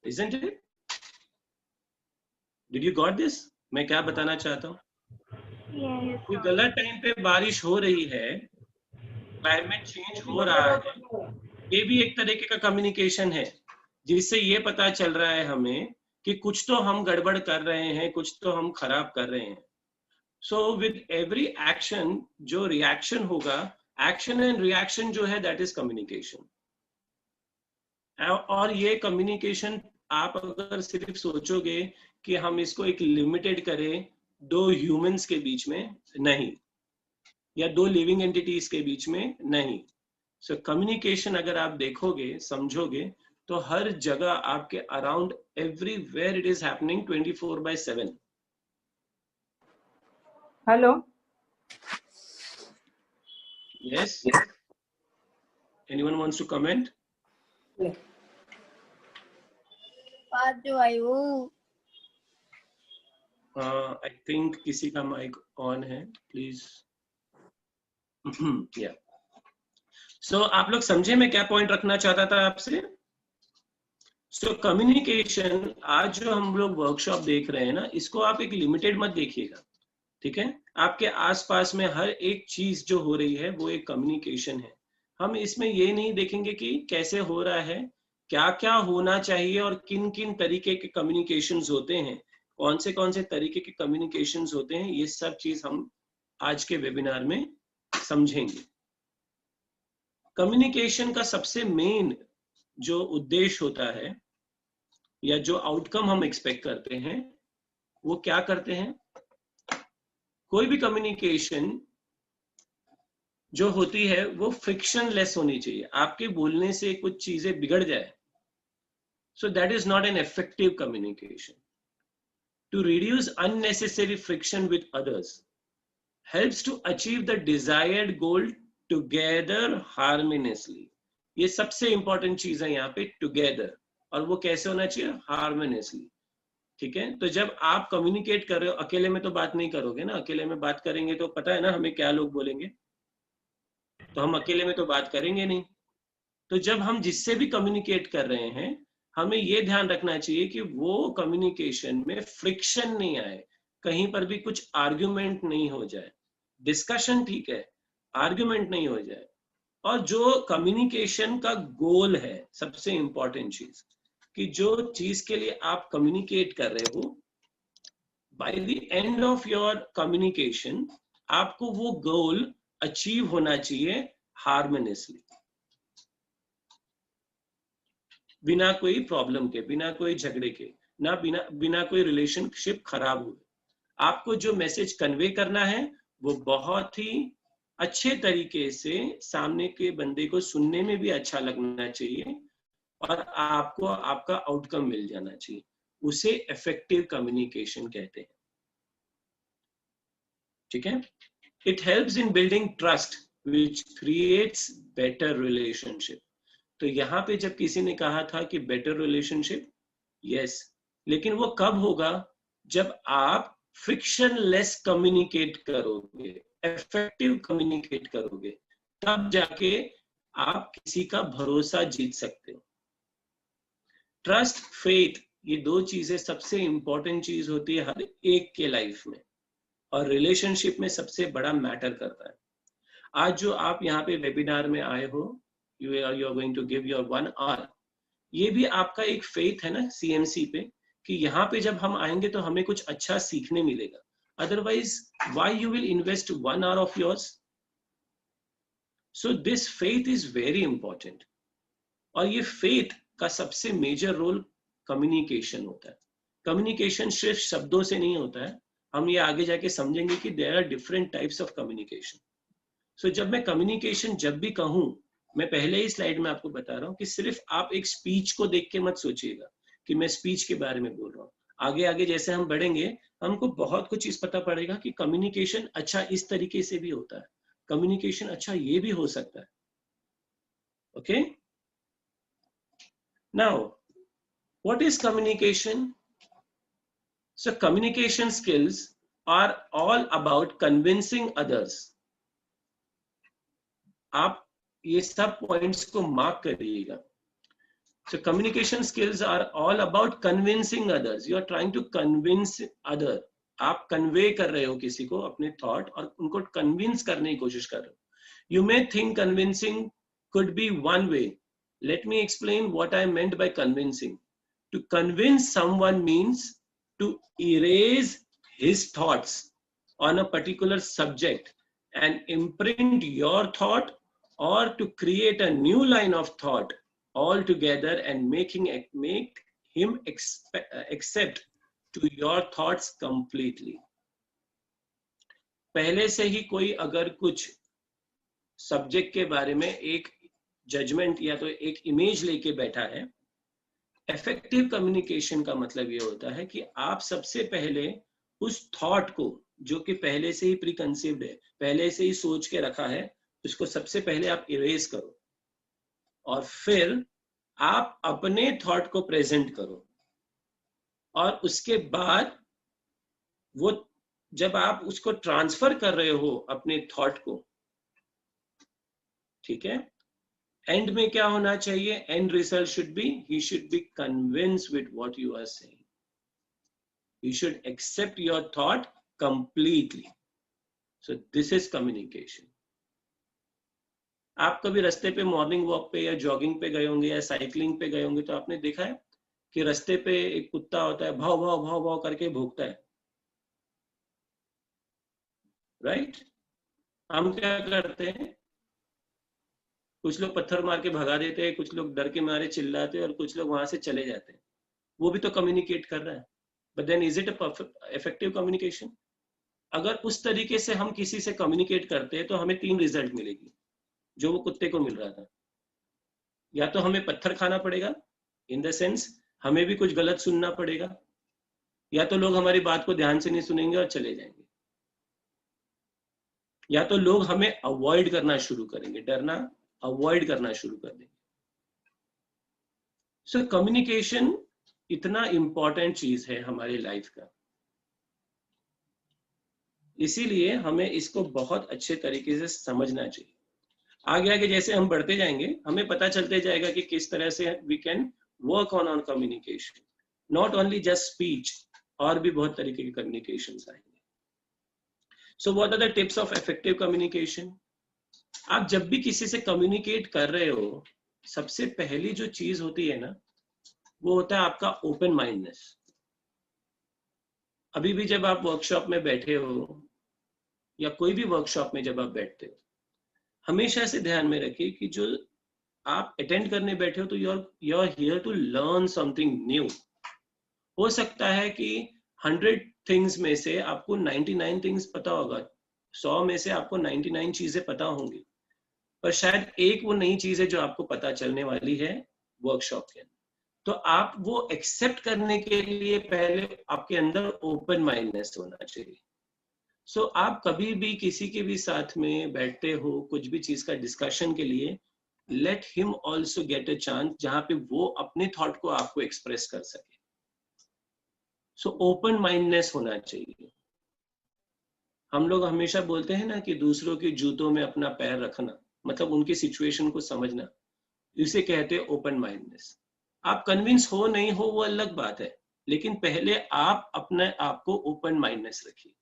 Isn't it? Did you got this? मैं क्या बताना चाहता हूँ? कोई गलत टाइम पे बारिश हो रही है, क्लाइमेट चेंज हो रहा है, ये भी एक तरीके का कम्युनिकेशन है, जिससे ये पता चल रहा है हमें कि कुछ तो हम गड़बड़ कर रहे हैं, कुछ तो हम खराब कर रहे हैं. So with every action जो रिएक्शन होगा, एक्शन एंड रिएक्शन जो है दैट इज कम्युनिकेशन. और ये कम्युनिकेशन आप अगर सिर्फ सोचोगे कि हम इसको एक लिमिटेड करें दो ह्यूमंस के बीच में, नहीं, या दो लिविंग एंटिटीज के बीच में, नहीं. सो कम्युनिकेशन अगर आप देखोगे, समझोगे, तो हर जगह आपके around everywhere it is happening 24/7. Hello. Yes. Anyone wants to comment? बात जो आई वो I think किसी का माइक ऑन है, प्लीज. Yeah. So आप लोग समझे मैं क्या पॉइंट रखना चाहता था आपसे? So कम्युनिकेशन, आज जो हम लोग वर्कशॉप देख रहे हैं ना, इसको आप एक लिमिटेड मत देखिएगा, ठीक है? आपके आसपास में हर एक चीज जो हो रही है वो एक कम्युनिकेशन है. हम इसमें ये नहीं देखेंगे कि कैसे हो रहा है, क्या क्या होना चाहिए और किन किन तरीके के कम्युनिकेशंस होते हैं, कौन से तरीके के कम्युनिकेशंस होते हैं, ये सब चीज हम आज के वेबिनार में समझेंगे. कम्युनिकेशन का सबसे मेन जो उद्देश्य होता है या जो आउटकम हम एक्सपेक्ट करते हैं, वो क्या करते हैं? कोई भी कम्युनिकेशन जो होती है वो फ्रिक्शनलेस होनी चाहिए. आपके बोलने से कुछ चीजें बिगड़ जाए, so that is not an effective communication. To reduce unnecessary friction with others helps to achieve the desired goal together harmoniously. ये सबसे इंपॉर्टेंट चीज है यहाँ पे, टुगेदर. और वो कैसे होना चाहिए? हार्मोनियसली. ठीक है? तो जब आप कम्युनिकेट कर रहे हो, अकेले में तो बात नहीं करोगे ना. अकेले में बात करेंगे तो पता है ना हमें क्या लोग बोलेंगे, तो हम अकेले में तो बात करेंगे नहीं. तो जब हम जिससे भी कम्युनिकेट कर रहे हैं, हमें ये ध्यान रखना चाहिए कि वो कम्युनिकेशन में फ्रिक्शन नहीं आए, कहीं पर भी कुछ आर्ग्यूमेंट नहीं हो जाए. डिस्कशन ठीक है, आर्ग्यूमेंट नहीं हो जाए. और जो कम्युनिकेशन का गोल है, सबसे इंपॉर्टेंट चीज, कि जो चीज के लिए आप कम्युनिकेट कर रहे हो, by the end of your communication आपको वो गोल अचीव होना चाहिए हार्मोनियसली, बिना कोई प्रॉब्लम के, बिना कोई झगड़े के, ना बिना कोई रिलेशनशिप खराब हुए. आपको जो मैसेज कन्वे करना है वो बहुत ही अच्छे तरीके से सामने के बंदे को सुनने में भी अच्छा लगना चाहिए और आपको आपका आउटकम मिल जाना चाहिए. उसे इफेक्टिव कम्युनिकेशन कहते हैं. ठीक है? It helps in building trust which creates better relationship. तो यहाँ पे जब किसी ने कहा था कि बेटर रिलेशनशिप, यस, लेकिन वो कब होगा? जब आप फ्रिक्शनलेस कम्युनिकेट करोगे, इफेक्टिव कम्युनिकेट करोगे, तब जाके आप किसी का भरोसा जीत सकते हो. ट्रस्ट, फेथ, ये दो चीजें सबसे इंपॉर्टेंट चीज होती है हर एक के लाइफ में, और रिलेशनशिप में सबसे बड़ा मैटर करता है. आज जो आप यहाँ पे वेबिनार में आए हो, you are going to give your 1 hour, ये भी आपका एक फेथ है ना CMC पे, कि यहाँ पे जब हम आएंगे तो हमें कुछ अच्छा सीखने मिलेगा. Otherwise why you will invest 1 hour of yours? So this faith is very important. और ये फेथ का सबसे मेजर रोल कम्युनिकेशन होता है. कम्युनिकेशन सिर्फ शब्दों से नहीं होता है. हम ये आगे जाके समझेंगे कि there are different types of communication. So जब मैं कम्युनिकेशन जब भी कहूँ, मैं पहले ही स्लाइड में आपको बता रहा हूँ कि सिर्फ आप एक स्पीच को देख के मत सोचिएगा कि मैं स्पीच के बारे में बोल रहा हूँ. आगे आगे जैसे हम बढ़ेंगे, हमको बहुत कुछ चीज पता पड़ेगा कि कम्युनिकेशन अच्छा इस तरीके से भी होता है, कम्युनिकेशन अच्छा ये भी हो सकता है. Okay, now what is communication? So communication skills are all about convincing others. आप ये सब पॉइंट्स को मार्क करिएगा. So communication skills are all about convincing others. You are trying to convince other. आप convey कर रहे हो किसी को अपने thought और उनको convince करने की कोशिश कर रहे हो. You may think convincing could be one way. Let me explain what I meant by convincing. To convince someone means to erase his thoughts on a particular subject and imprint your thought, or to create a new line of thought altogether and make him accept to your thoughts completely. पहले से ही कोई अगर कुछ subject के बारे में एक judgement या तो एक इमेज लेके बैठा है, इफेक्टिव कम्युनिकेशन का मतलब ये होता है कि आप सबसे पहले उस थॉट को जो कि पहले से ही प्री कंसीव्ड है, पहले से ही सोच के रखा है, उसको सबसे पहले आप इरेज करो और फिर आप अपने थॉट को प्रेजेंट करो. और उसके बाद वो जब आप उसको ट्रांसफर कर रहे हो अपने थॉट को, ठीक है, एंड में क्या होना चाहिए? End result should be he should be convinced with what you are saying. He should accept your thought completely. So this is communication. आप कभी रास्ते पे मॉर्निंग वॉक पे या जॉगिंग पे गए होंगे या साइकिलिंग पे गए होंगे तो आपने देखा है कि रास्ते पे एक कुत्ता होता है, भाव भाव भाव भाव करके भौंकता है, राइट? हम क्या करते हैं? कुछ लोग पत्थर मार के भगा देते हैं, कुछ लोग डर के मारे चिल्लाते हैं और कुछ लोग वहां से चले जाते हैं. वो भी तो कम्युनिकेट कर रहा है. But then is it effective communication? अगर उस तरीके से हम किसी से कम्युनिकेट करते हैं तो हमें 3 रिजल्ट मिलेगी जो वो कुत्ते को मिल रहा था. या तो हमें पत्थर खाना पड़ेगा, इन द सेंस हमें भी कुछ गलत सुनना पड़ेगा, या तो लोग हमारी बात को ध्यान से नहीं सुनेंगे और चले जाएंगे, या तो लोग हमें अवॉइड करना शुरू करेंगे, डरना अवॉइड करना शुरू कर देंगे. सो कम्युनिकेशन इतना इंपॉर्टेंट चीज है हमारी लाइफ का, इसीलिए हमें इसको बहुत अच्छे तरीके से समझना चाहिए. आगे आगे जैसे हम बढ़ते जाएंगे हमें पता चलते जाएगा कि किस तरह से we can work on communication, not only just speech, और भी बहुत तरीके के कम्युनिकेशन आएंगे. So what are the tips of effective communication? आप जब भी किसी से कम्युनिकेट कर रहे हो, सबसे पहली जो चीज होती है ना, वो होता है आपका ओपन माइंडनेस. अभी भी जब आप वर्कशॉप में बैठे हो या कोई भी वर्कशॉप में जब आप बैठते हो, हमेशा से ध्यान में रखिए कि जो आप अटेंड करने बैठे हो तो you are here to learn something new. हो सकता है कि 100 थिंग्स में से आपको 99 थिंग्स पता होगा, 100 में से आपको 99 चीजें पता होंगी, पर शायद एक वो नई चीज है जो आपको पता चलने वाली है वर्कशॉप के अंदर. तो आप वो एक्सेप्ट करने के लिए पहले आपके अंदर ओपन माइंडनेस होना चाहिए. सो आप कभी भी किसी के भी साथ में बैठते हो कुछ भी चीज का डिस्कशन के लिए, let him also get a chance जहां पे वो अपने थॉट को आपको एक्सप्रेस कर सके. सो ओपन माइंडनेस होना चाहिए. हम लोग हमेशा बोलते हैं ना कि दूसरों के जूतों में अपना पैर रखना, मतलब उनकी सिचुएशन को समझना, इसे कहते हैं ओपन माइंडनेस. आप कन्विंस हो नहीं हो वो अलग बात है, लेकिन पहले आप अपने आप को ओपन माइंडनेस रखिए.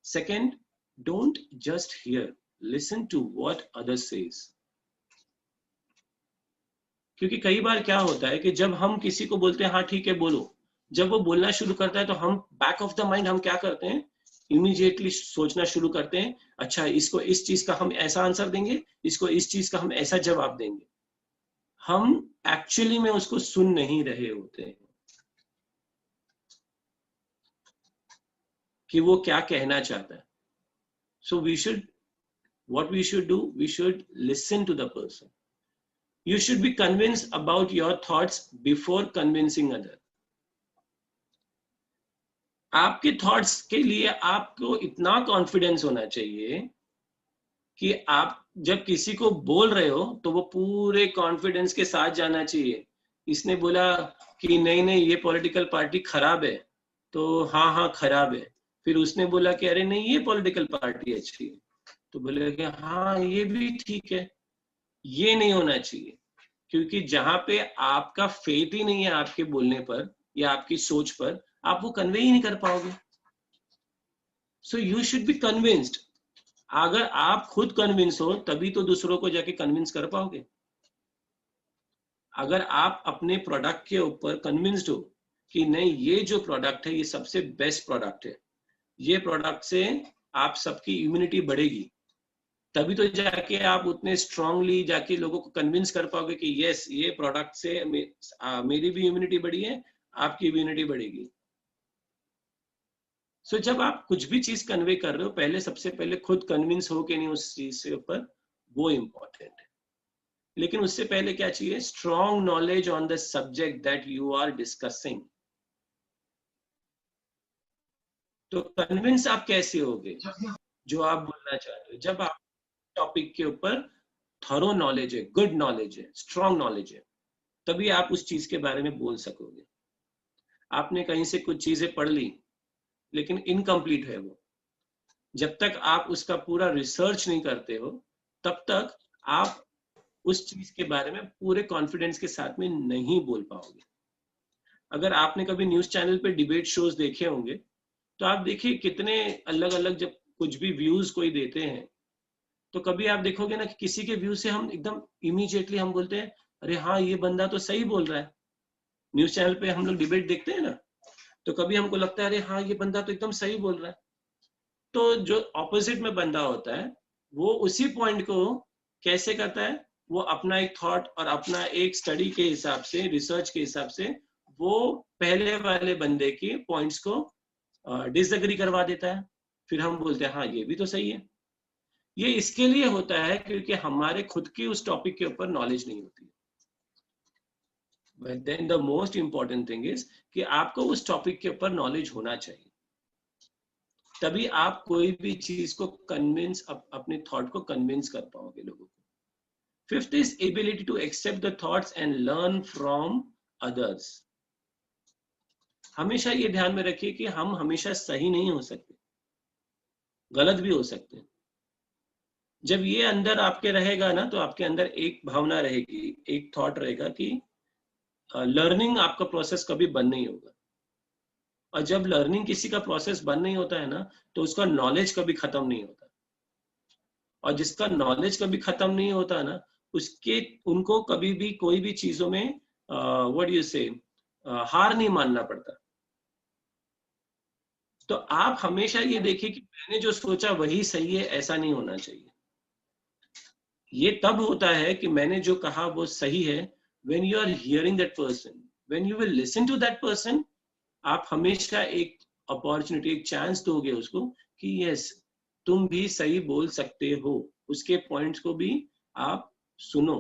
Second, don't just hear, listen to what others says. क्योंकि कई बार क्या होता है कि जब हम किसी को बोलते हैं हाँ ठीक है बोलो, जब वो बोलना शुरू करता है तो हम बैक ऑफ द माइंड हम क्या करते हैं, इमीडिएटली सोचना शुरू करते हैं, अच्छा इसको इस चीज का हम ऐसा आंसर देंगे, इसको इस चीज का हम ऐसा जवाब देंगे. हम एक्चुअली में उसको सुन नहीं रहे होते हैं कि वो क्या कहना चाहता है. So what we should do, we should listen to the person. You should be convinced about your thoughts before convincing other. आपके थॉट्स के लिए आपको इतना कॉन्फिडेंस होना चाहिए कि आप जब किसी को बोल रहे हो तो वो पूरे कॉन्फिडेंस के साथ जाना चाहिए. इसने बोला कि नहीं नहीं ये पॉलिटिकल पार्टी खराब है, तो हाँ हाँ खराब है. फिर उसने बोला कि अरे नहीं ये पॉलिटिकल पार्टी अच्छी है, तो बोले कि हाँ ये भी ठीक है. ये नहीं होना चाहिए. क्योंकि जहां पे आपका फेथ ही नहीं है आपके बोलने पर या आपकी सोच पर, आप वो कन्वे ही नहीं कर पाओगे। सो यू शुड बी कन्विंस्ड। अगर आप खुद कन्विंस हो तभी तो दूसरों को जाके कन्विंस कर पाओगे। अगर आप अपने प्रोडक्ट के ऊपर कन्विंस्ड हो कि नहीं, ये जो प्रोडक्ट है ये सबसे बेस्ट प्रोडक्ट है, ये प्रोडक्ट से आप सबकी इम्यूनिटी बढ़ेगी, तभी तो जाके आप उतने स्ट्रांगली जाके लोगों को कन्विंस कर पाओगे कि यस, ये प्रोडक्ट से मेरी भी इम्यूनिटी बढ़ी है, आपकी इम्यूनिटी बढ़ेगी। सो जब आप कुछ भी चीज कन्वे कर रहे हो, पहले सबसे पहले खुद कन्विंस हो कि नहीं उस चीज से ऊपर, वो इम्पोर्टेंट है। लेकिन उससे पहले क्या चाहिए? Strong knowledge on the subject that you are discussing. तो कन्विंस आप कैसे होगे जो आप बोलना चाहते हो? जब आप टॉपिक के ऊपर थरो नॉलेज है, गुड नॉलेज है, स्ट्रॉन्ग नॉलेज है, तभी आप उस चीज के बारे में बोल सकोगे। आपने कहीं से कुछ चीजें पढ़ ली लेकिन इनकम्प्लीट है वो, जब तक आप उसका पूरा रिसर्च नहीं करते हो तब तक आप उस चीज के बारे में पूरे कॉन्फिडेंस के साथ में नहीं बोल पाओगे। अगर आपने कभी न्यूज चैनल पे डिबेट शोज देखे होंगे तो आप देखिए कितने अलग अलग, जब कुछ भी व्यूज कोई देते हैं तो कभी आप देखोगे ना कि किसी के व्यू से हम एकदम इमीडिएटली हम बोलते हैं अरे हाँ, ये बंदा तो सही बोल रहा है। न्यूज चैनल पे हम लोग डिबेट देखते हैं ना, तो कभी हमको लगता है अरे हाँ, ये बंदा तो एकदम सही बोल रहा है। तो जो ऑपोजिट में बंदा होता है वो उसी पॉइंट को कैसे करता है, वो अपना एक थॉट और अपना एक स्टडी के हिसाब से, रिसर्च के हिसाब से वो पहले वाले बंदे के पॉइंट्स को डिसएग्री करवा देता है। फिर हम बोलते हैं हाँ, ये भी तो सही है। ये इसके लिए होता है क्योंकि हमारे खुद की उस टॉपिक के ऊपर नॉलेज नहीं होती है। But then the most important thing is कि आपको उस टॉपिक के ऊपर नॉलेज होना चाहिए, तभी आप कोई भी चीज को कन्विंस, अपने थॉट को कन्विंस कर पाओगे लोगों को। Fifth is ability to accept the thoughts and learn from others. हमेशा ये ध्यान में रखिए कि हम हमेशा सही नहीं हो सकते, गलत भी हो सकते हैं। जब ये अंदर आपके रहेगा ना, तो आपके अंदर एक भावना रहेगी, एक थॉट रहेगा कि लर्निंग आपका प्रोसेस कभी बंद नहीं होगा। और जब लर्निंग किसी का प्रोसेस बंद नहीं होता है ना, तो उसका नॉलेज कभी खत्म नहीं होता। और जिसका नॉलेज कभी खत्म नहीं होता ना, उनको कभी भी कोई भी चीजों में व्हाट यू से हार नहीं मानना पड़ता। तो आप हमेशा ये देखिए कि मैंने जो सोचा वही सही है, ऐसा नहीं होना चाहिए। ये तब होता है कि मैंने जो कहा वो सही है when you are hearing that person, when you will listen to that person, आप हमेशा एक अपॉर्चुनिटी, एक चांस दोगे उसको कि यस, तुम भी सही बोल सकते हो, उसके पॉइंट्स को भी आप सुनो।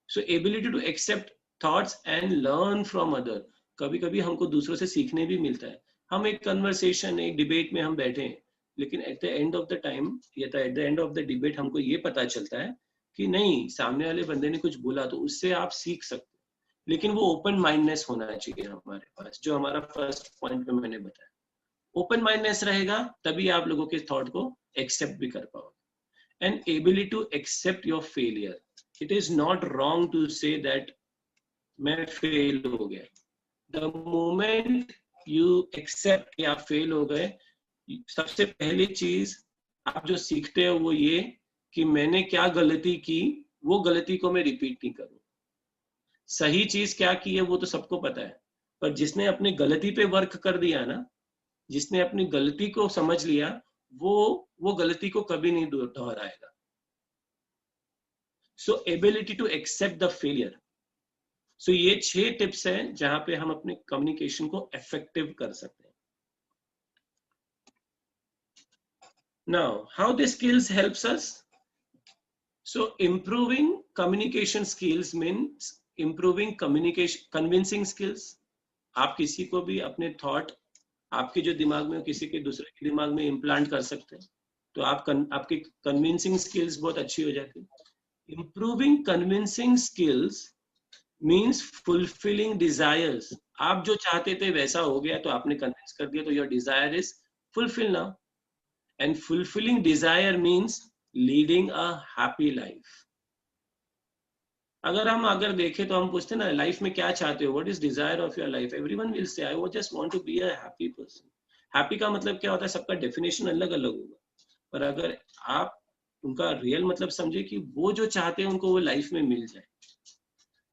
So ability to accept thoughts and learn from other. कभी कभी हमको दूसरों से सीखने भी मिलता है। हम एक कन्वर्सेशन, एक डिबेट में हम बैठे हैं, लेकिन at the end of the time या at the end of the debate हमको ये पता चलता है कि नहीं, सामने वाले बंदे ने कुछ बोला तो उससे आप सीख सकते हो। लेकिन वो ओपन माइंडनेस होना चाहिए हमारे पास, जो हमारा फर्स्ट पॉइंट में मैंने बताया। ओपन माइंडनेस रहेगा तभी आप लोगों के थॉट को एक्सेप्ट भी कर पाओगे। And ability to accept your failure. It is not wrong to say that मैं फेल हो गया। द मोमेंट यू एक्सेप्ट कि आप फेल हो गए, सबसे पहली चीज आप जो सीखते हो वो ये कि मैंने क्या गलती की, वो गलती को मैं रिपीट नहीं करूं। सही चीज क्या की है वो तो सबको पता है, पर जिसने अपनी गलती पे वर्क कर दिया ना, जिसने अपनी गलती को समझ लिया, वो गलती को कभी नहीं दोहराएगा। So ability to accept the failure. So ये 6 टिप्स हैं जहां पे हम अपने कम्युनिकेशन को इफेक्टिव कर सकते हैं। Now, how this skills helps us? So, improving communication skills means improving communication, convincing skills. आप किसी को भी अपने थॉट, आपके जो दिमाग में किसी के दूसरे के दिमाग में इम्प्लांट कर सकते हैं, तो आपकी कन्विंसिंग स्किल्स बहुत अच्छी हो जाती है। Improving convincing skills means fulfilling desires. आप जो चाहते थे वैसा हो गया, तो आपने कन्विंस कर दिया, तो your desire is fulfil now. And fulfilling desire means leading a happy life. अगर देखें तो हम पूछते हैं ना लाइफ में क्या चाहते हो, what is desire of your life, everyone will say I वो just want to be a happy person. Happy का मतलब क्या होता है, सबका डेफिनेशन अलग अलग होगा, पर अगर आप उनका रियल मतलब समझे कि वो जो चाहते हैं उनको वो लाइफ में मिल जाए।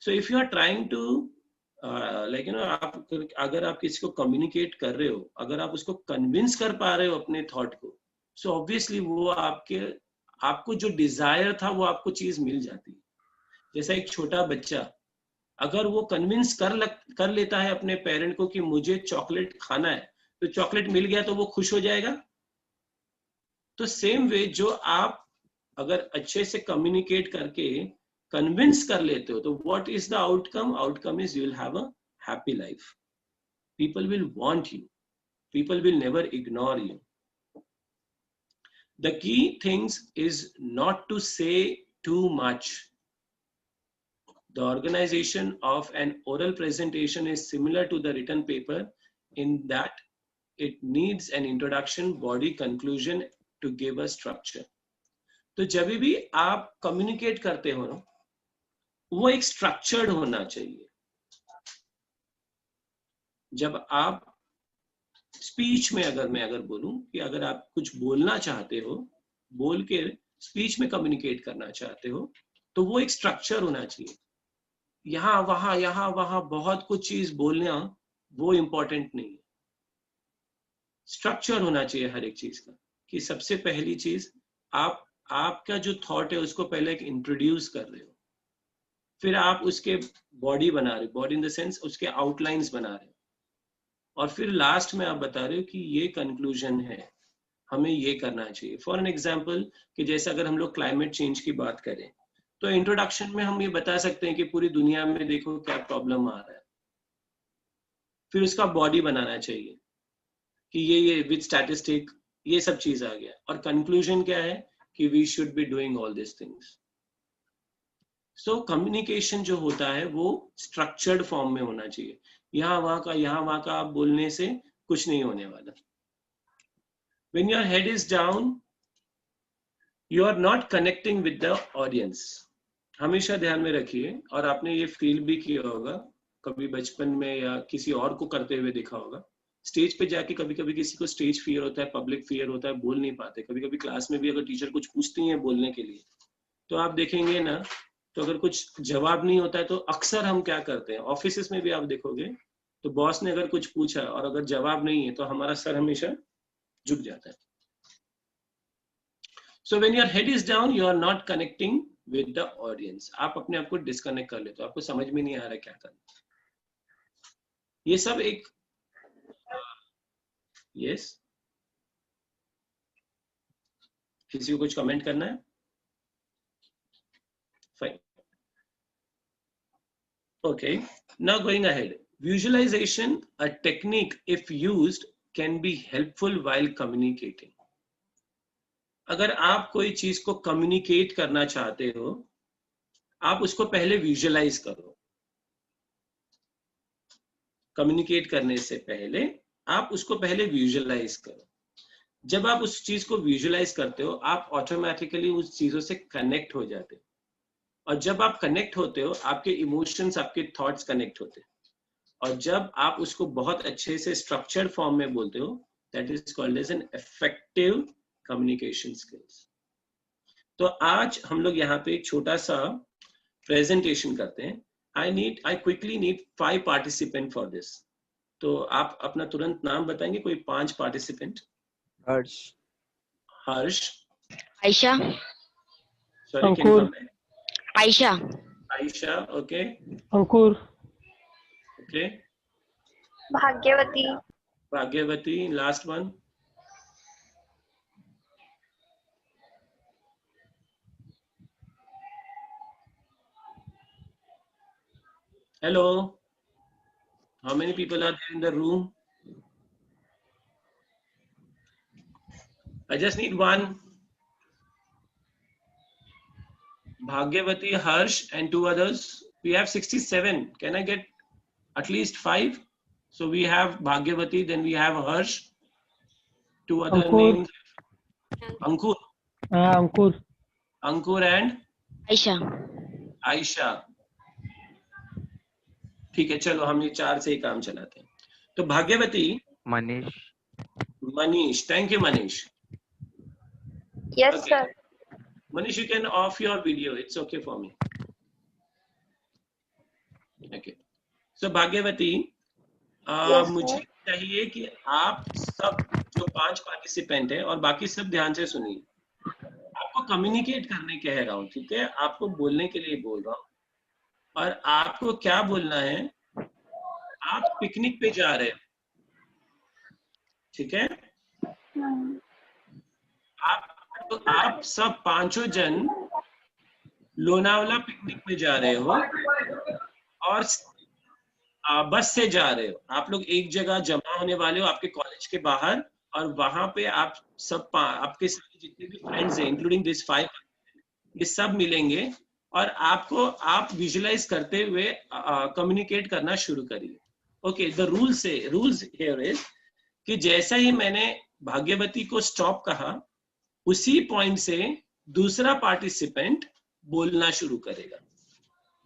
So if you are trying to like you know, आप अगर आप किसी को कम्युनिकेट कर रहे हो, अगर आप उसको कन्विंस कर पा रहे हो अपने थॉट को, सो ऑब्वियसली वो आपको जो डिजायर था वो आपको चीज मिल जाती है। जैसा एक छोटा बच्चा अगर वो कन्विंस कर लेता है अपने पेरेंट को कि मुझे चॉकलेट खाना है, तो चॉकलेट मिल गया तो वो खुश हो जाएगा। तो सेम वे जो आप अगर अच्छे से कम्युनिकेट करके कन्विंस कर लेते हो, तो what is the outcome, outcome is you will have a happy life. People will want you, people will never ignore you. The key things is not to say too much. The organization of an oral presentation is similar to the written paper in that it needs an introduction, body, conclusion to give a structure. तो जब भी आप communicate करते हो ना, वो एक structured होना चाहिए। जब आप स्पीच में मैं बोलूं कि अगर आप कुछ बोलना चाहते हो, बोल के स्पीच में कम्युनिकेट करना चाहते हो, तो वो एक स्ट्रक्चर होना चाहिए। यहाँ वहां बहुत कुछ चीज बोलना वो इंपॉर्टेंट नहीं है। स्ट्रक्चर होना चाहिए हर एक चीज का, कि सबसे पहली चीज आपका जो थॉट है उसको पहले एक इंट्रोड्यूस कर रहे हो, फिर आप उसके बॉडी बना रहे हो, बॉडी इन द सेंस उसके आउटलाइंस बना रहे हो, और फिर लास्ट में आप बता रहे हो कि ये कंक्लूजन है, हमें ये करना चाहिए। फॉर एन एग्जाम्पल कि जैसे अगर हम लोग क्लाइमेट चेंज की बात करें, तो इंट्रोडक्शन में हम ये बता सकते हैं कि पूरी दुनिया में देखो क्या प्रॉब्लम आ रहा है, फिर उसका बॉडी बनाना चाहिए कि ये विद स्टैटिस्टिक ये सब चीज आ गया, और कंक्लूजन क्या है कि we should be doing all this things. So communication जो होता है वो स्ट्रक्चर्ड फॉर्म में होना चाहिए। यहाँ वहां का आप बोलने से कुछ नहीं होने वाला। When your head is down, you are not connecting with the audience. हमेशा ध्यान में रखिए, और आपने ये फील भी किया होगा कभी बचपन में या किसी और को करते हुए देखा होगा। स्टेज पे जाके कभी कभी किसी को स्टेज फियर होता है, पब्लिक फियर होता है, बोल नहीं पाते। कभी कभी क्लास में भी अगर टीचर कुछ पूछती है बोलने के लिए, तो आप देखेंगे ना, तो अगर कुछ जवाब नहीं होता है तो अक्सर हम क्या करते हैं, ऑफिस में भी आप देखोगे, तो बॉस ने अगर कुछ पूछा और अगर जवाब नहीं है तो हमारा सर हमेशा झुक जाता है। So when your head is down, you are not connecting with the audience. आप अपने आप को डिस्कनेक्ट कर लेते हो, आपको समझ में नहीं आ रहा क्या करना। ये सब एक यस, किसी को कुछ कमेंट करना है? Fine, okay, now going ahead, visualization, a technique if used can be helpful while communicating. अगर आप कोई चीज को कम्युनिकेट करना चाहते हो, आप उसको पहले विजुअलाइज करो। कम्युनिकेट करने से पहले आप उसको पहले विजुअलाइज करो। जब आप उस चीज को विजुअलाइज करते हो, आप ऑटोमेटिकली उस चीजों से कनेक्ट हो जाते हो, और जब आप कनेक्ट होते हो, आपके इमोशंस, आपके थॉट्स कनेक्ट होते हैं, और जब आप उसको बहुत अच्छे से स्ट्रक्चर्ड फॉर्म में बोलते हो, that is called as an effective communication skills. तो आज हम लोग यहाँ पे एक छोटा सा प्रेजेंटेशन करते हैं। I quickly need 5 participant for this. तो आप अपना तुरंत नाम बताएंगे, कोई 5 participant. Harsh, Ayesha, sorry can Ayesha, Ayesha, okay, Ankur, okay, Bhagyavati, Bhagyavati, last one, hello, how many people are there in the room? I just need one. Bhagyavati, Harsh, and 2 others. We have 67. Can I get at least 5? So we have Bhagyavati, then we have Harsh, 2 other Ankur. names. Ankur. Ankur. Ankur and Ayesha, Aisha. ठीक है, चलो हम ये 4 से ही काम चलाते हैं। तो Bhagyavati, Manish, Manish, thank you Manish. Yes, Okay. sir. Manish, you can off your video. It's okay for me. Okay. So Bhagyavati, Yes, मुझे sir. चाहिए कि आप सब जो 5 पार्टिसिपेंट हैं और बाकी सब ध्यान से सुनिए। आपको कम्युनिकेट करने कह रहा हूँ, ठीक है? आपको बोलने के लिए बोल रहा हूँ। और आपको क्या बोलना है? आप पिकनिक पे जा रहे हो, ठीक है? Hmm. आप सब 5 जन लोनावला पिकनिक में जा रहे हो और बस से जा रहे हो। आप लोग एक जगह जमा होने वाले हो आपके कॉलेज के बाहर, और वहां पे आप सब आपके सारे जितने भी फ्रेंड्स हैं इंक्लूडिंग दिस 5, ये सब मिलेंगे और आप विजुलाइज करते हुए कम्युनिकेट करना शुरू करिए। Okay, the rules here is कि जैसा ही मैंने भाग्यवती को स्टॉप कहा, उसी पॉइंट से दूसरा पार्टिसिपेंट बोलना शुरू करेगा।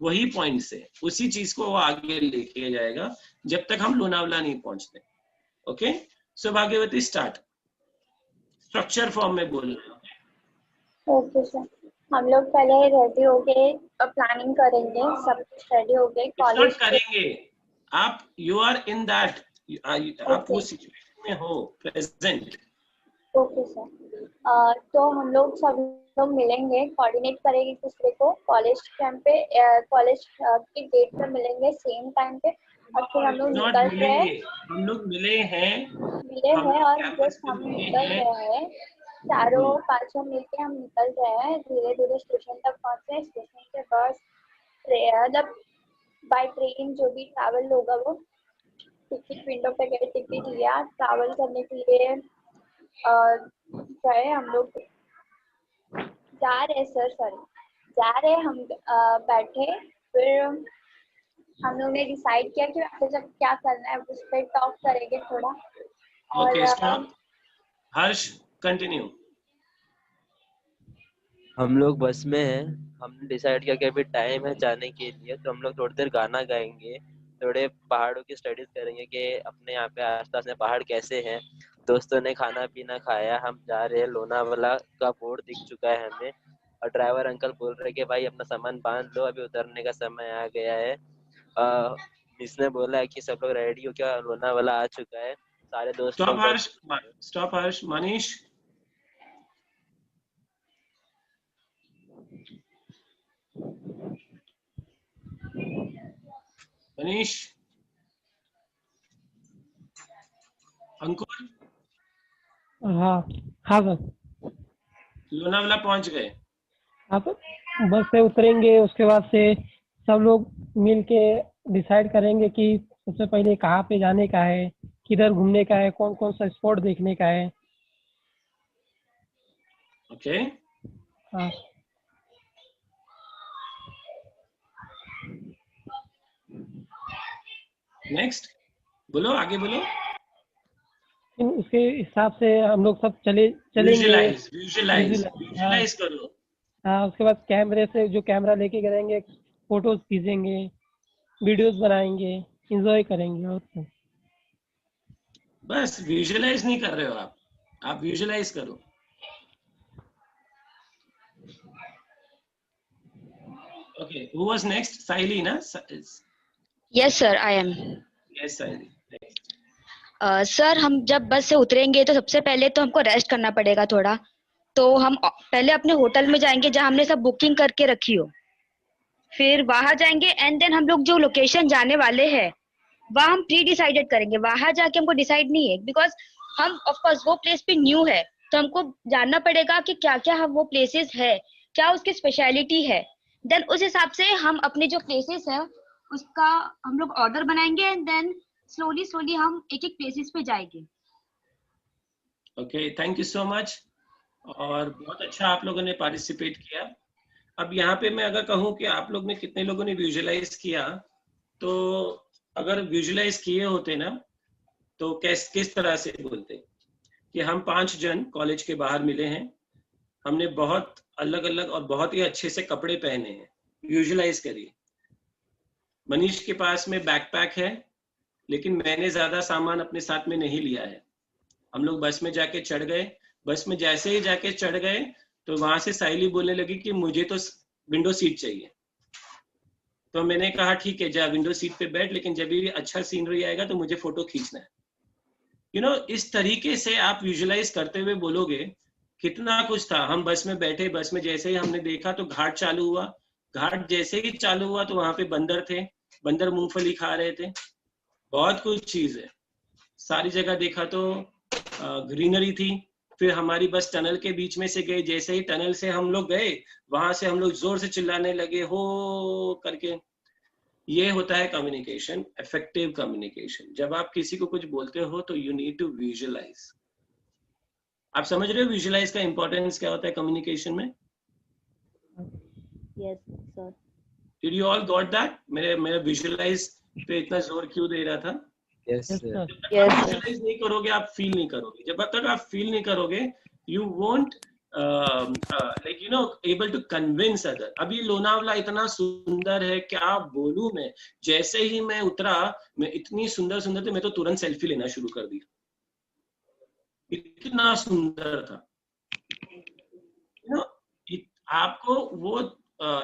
वही पॉइंट से उसी चीज को वो आगे लेके जाएगा जब तक हम लोनावला नहीं पहुंचते। ओके, सो भाग्यवती स्टार्ट। स्ट्रक्चर फॉर्म में बोलना। Okay, sir. हम लोग पहले रेडी हो गए, प्लानिंग करेंगे, सब कुछ रेडी हो गए इट्स नॉट कॉलेज के। करेंगे, आप यू आर इन दैट, आप वो सिचुएशन में हो, प्रेजेंट। Okay sir. तो हम लोग सब लोग मिलेंगे, कोऑर्डिनेट करेंगे एक दूसरे को कॉलेज कैंप पे, कॉलेज के गेट पे मिलेंगे सेम टाइम पे, और फिर हम लोग नॉट निकल रहे हैं। मिलेंगे, हम लोग मिले हैं और कैंपस जस्ट पे हम मिले निकल हैं। रहे हैं, चारों पांचों मिलके हम निकल रहे हैं, धीरे धीरे स्टेशन तक पहुंचे। स्टेशन से बस, मतलब बाय ट्रेन जो भी ट्रैवल होगा वो टिकट विंडो पे गए, टिकट लिया, ट्रैवल करने के लिए गए। हम लोग जा रहे सर, सॉरी, जा रहे हम बैठे। फिर हम लोग ने डिसाइड किया कि आगे जब क्या करना है उस पर टॉक करेंगे थोड़ा। ओके, और स्टॉप। हर्ष, कंटिन्यू। हम लोग बस में हैं, हमने डिसाइड किया कि अभी टाइम है जाने के लिए, तो हम लोग थोड़ी देर गाना गाएंगे, थोड़े पहाड़ों की स्टडीज करेंगे कि अपने यहाँ पे आसपास में पहाड़ कैसे हैं। दोस्तों ने खाना पीना खाया, हम जा रहे हैं, लोनावाला का बोर्ड दिख चुका है हमें, और ड्राइवर अंकल बोल रहे कि भाई अपना सामान बांध लो, अभी उतरने का समय आ गया है। मिस ने बोला कि सब लोग रेडी हो क्या, लोनावाला आ चुका है। सारे दोस्त स्टॉप लोग हर्ष, स्टॉप हर्ष। मनीष, मनीष, अंकुर, हाँ हाँ सर। लोनावला पहुंच गए। आप बस से उतरेंगे, उसके बाद से सब लोग मिल के डिसाइड करेंगे कि सबसे पहले कहाँ पे जाने का है, किधर घूमने का है, कौन कौन सा स्पॉट देखने का है। ओके, हाँ, नेक्स्ट बोलो, आगे बोलो। फिर उसके हिसाब से हम लोग सब चलेंगे। विजुलाइज हाँ, विजुलाइज करो। हाँ, उसके बाद कैमरे से जो कैमरा लेके रहेंगे, फोटोज खींचेंगे, वीडियोस बनाएंगे, एंजॉय करेंगे। और क्या। बस विजुलाइज नहीं कर रहे हो आप विजुलाइज करो। Okay, who was next? Saili ना? Yes sir, I am. Yes Saili. Sir, हम जब बस से उतरेंगे तो सबसे पहले तो हमको रेस्ट करना पड़ेगा थोड़ा। तो हम पहले अपने होटल में जाएंगे जहाँ हमने सब बुकिंग करके रखी हो। फिर वहां जाएंगे एंड देन हम लोग जो लोकेशन जाने वाले हैं वहाँ हम प्री डिसाइडेड करेंगे। वहां जाके हमको डिसाइड नहीं है, बिकॉज हम ऑफकोर्स वो प्लेस पे न्यू है, तो हमको जानना पड़ेगा कि क्या क्या हम वो प्लेसेस है, क्या उसकी स्पेशलिटी है। देन उस हिसाब से हम अपने जो प्लेसेस है उसका हम लोग ऑर्डर बनाएंगे एंड देन स्लोली स्लोली हम एक एक प्लेसेस पे जाएंगे। Okay, thank you so much. और बहुत अच्छा आप लोगों ने पार्टिसिपेट किया। अब यहाँ पे मैं अगर कहूँ कि आप लोग में कितने लोगों ने विजुलाइज किया, तो अगर विजुलाइज किए होते ना तो किस तरह से बोलते कि हम 5 जन कॉलेज के बाहर मिले हैं, हमने बहुत अलग अलग और बहुत ही अच्छे से कपड़े पहने हैं। विजुलाइज करिए, मनीष के पास में बैकपैक है, लेकिन मैंने ज्यादा सामान अपने साथ में नहीं लिया है। हम लोग बस में जाके चढ़ गए, बस में जैसे ही जाके चढ़ गए तो वहां से साइली बोलने लगी कि मुझे तो विंडो सीट चाहिए। तो मैंने कहा ठीक है जा विंडो सीट पे बैठ, लेकिन जब भी अच्छा सीनरी आएगा तो मुझे फोटो खींचना है। इस तरीके से आप विजुअलाइज करते हुए बोलोगे कितना कुछ था। हम बस में बैठे, बस में जैसे ही हमने देखा तो घाट चालू हुआ, घाट जैसे ही चालू हुआ तो वहां पे बंदर थे, बंदर मूंगफली खा रहे थे, बहुत कुछ चीज है। सारी जगह देखा तो ग्रीनरी थी। फिर हमारी बस टनल के बीच में से गई, जैसे ही टनल से हम लोग गए वहां से हम लोग जोर से चिल्लाने लगे हो करके। ये होता है कम्युनिकेशन, इफेक्टिव कम्युनिकेशन। जब आप किसी को कुछ बोलते हो तो यू नीड टू विजुअलाइज। आप समझ रहे हो विजुअलाइज का इंपॉर्टेंस क्या होता है कम्युनिकेशन में? Yes sir. Did you all got that? मेरे विजुअलाइज पे इतना जोर क्यों दे रहा था? Yes Yes, sir. sir. Visualize नहीं करोगे आप फील नहीं करोगे। जब तक आप फील नहीं करोगे you won't able to convince other। अभी लोनावला इतना सुंदर है, क्या बोलूं मैं। जैसे ही मैं उतरा, मैं इतनी सुंदर सुंदर थी, मैं तो तुरंत सेल्फी लेना शुरू कर दिया, इतना सुंदर था। आपको वो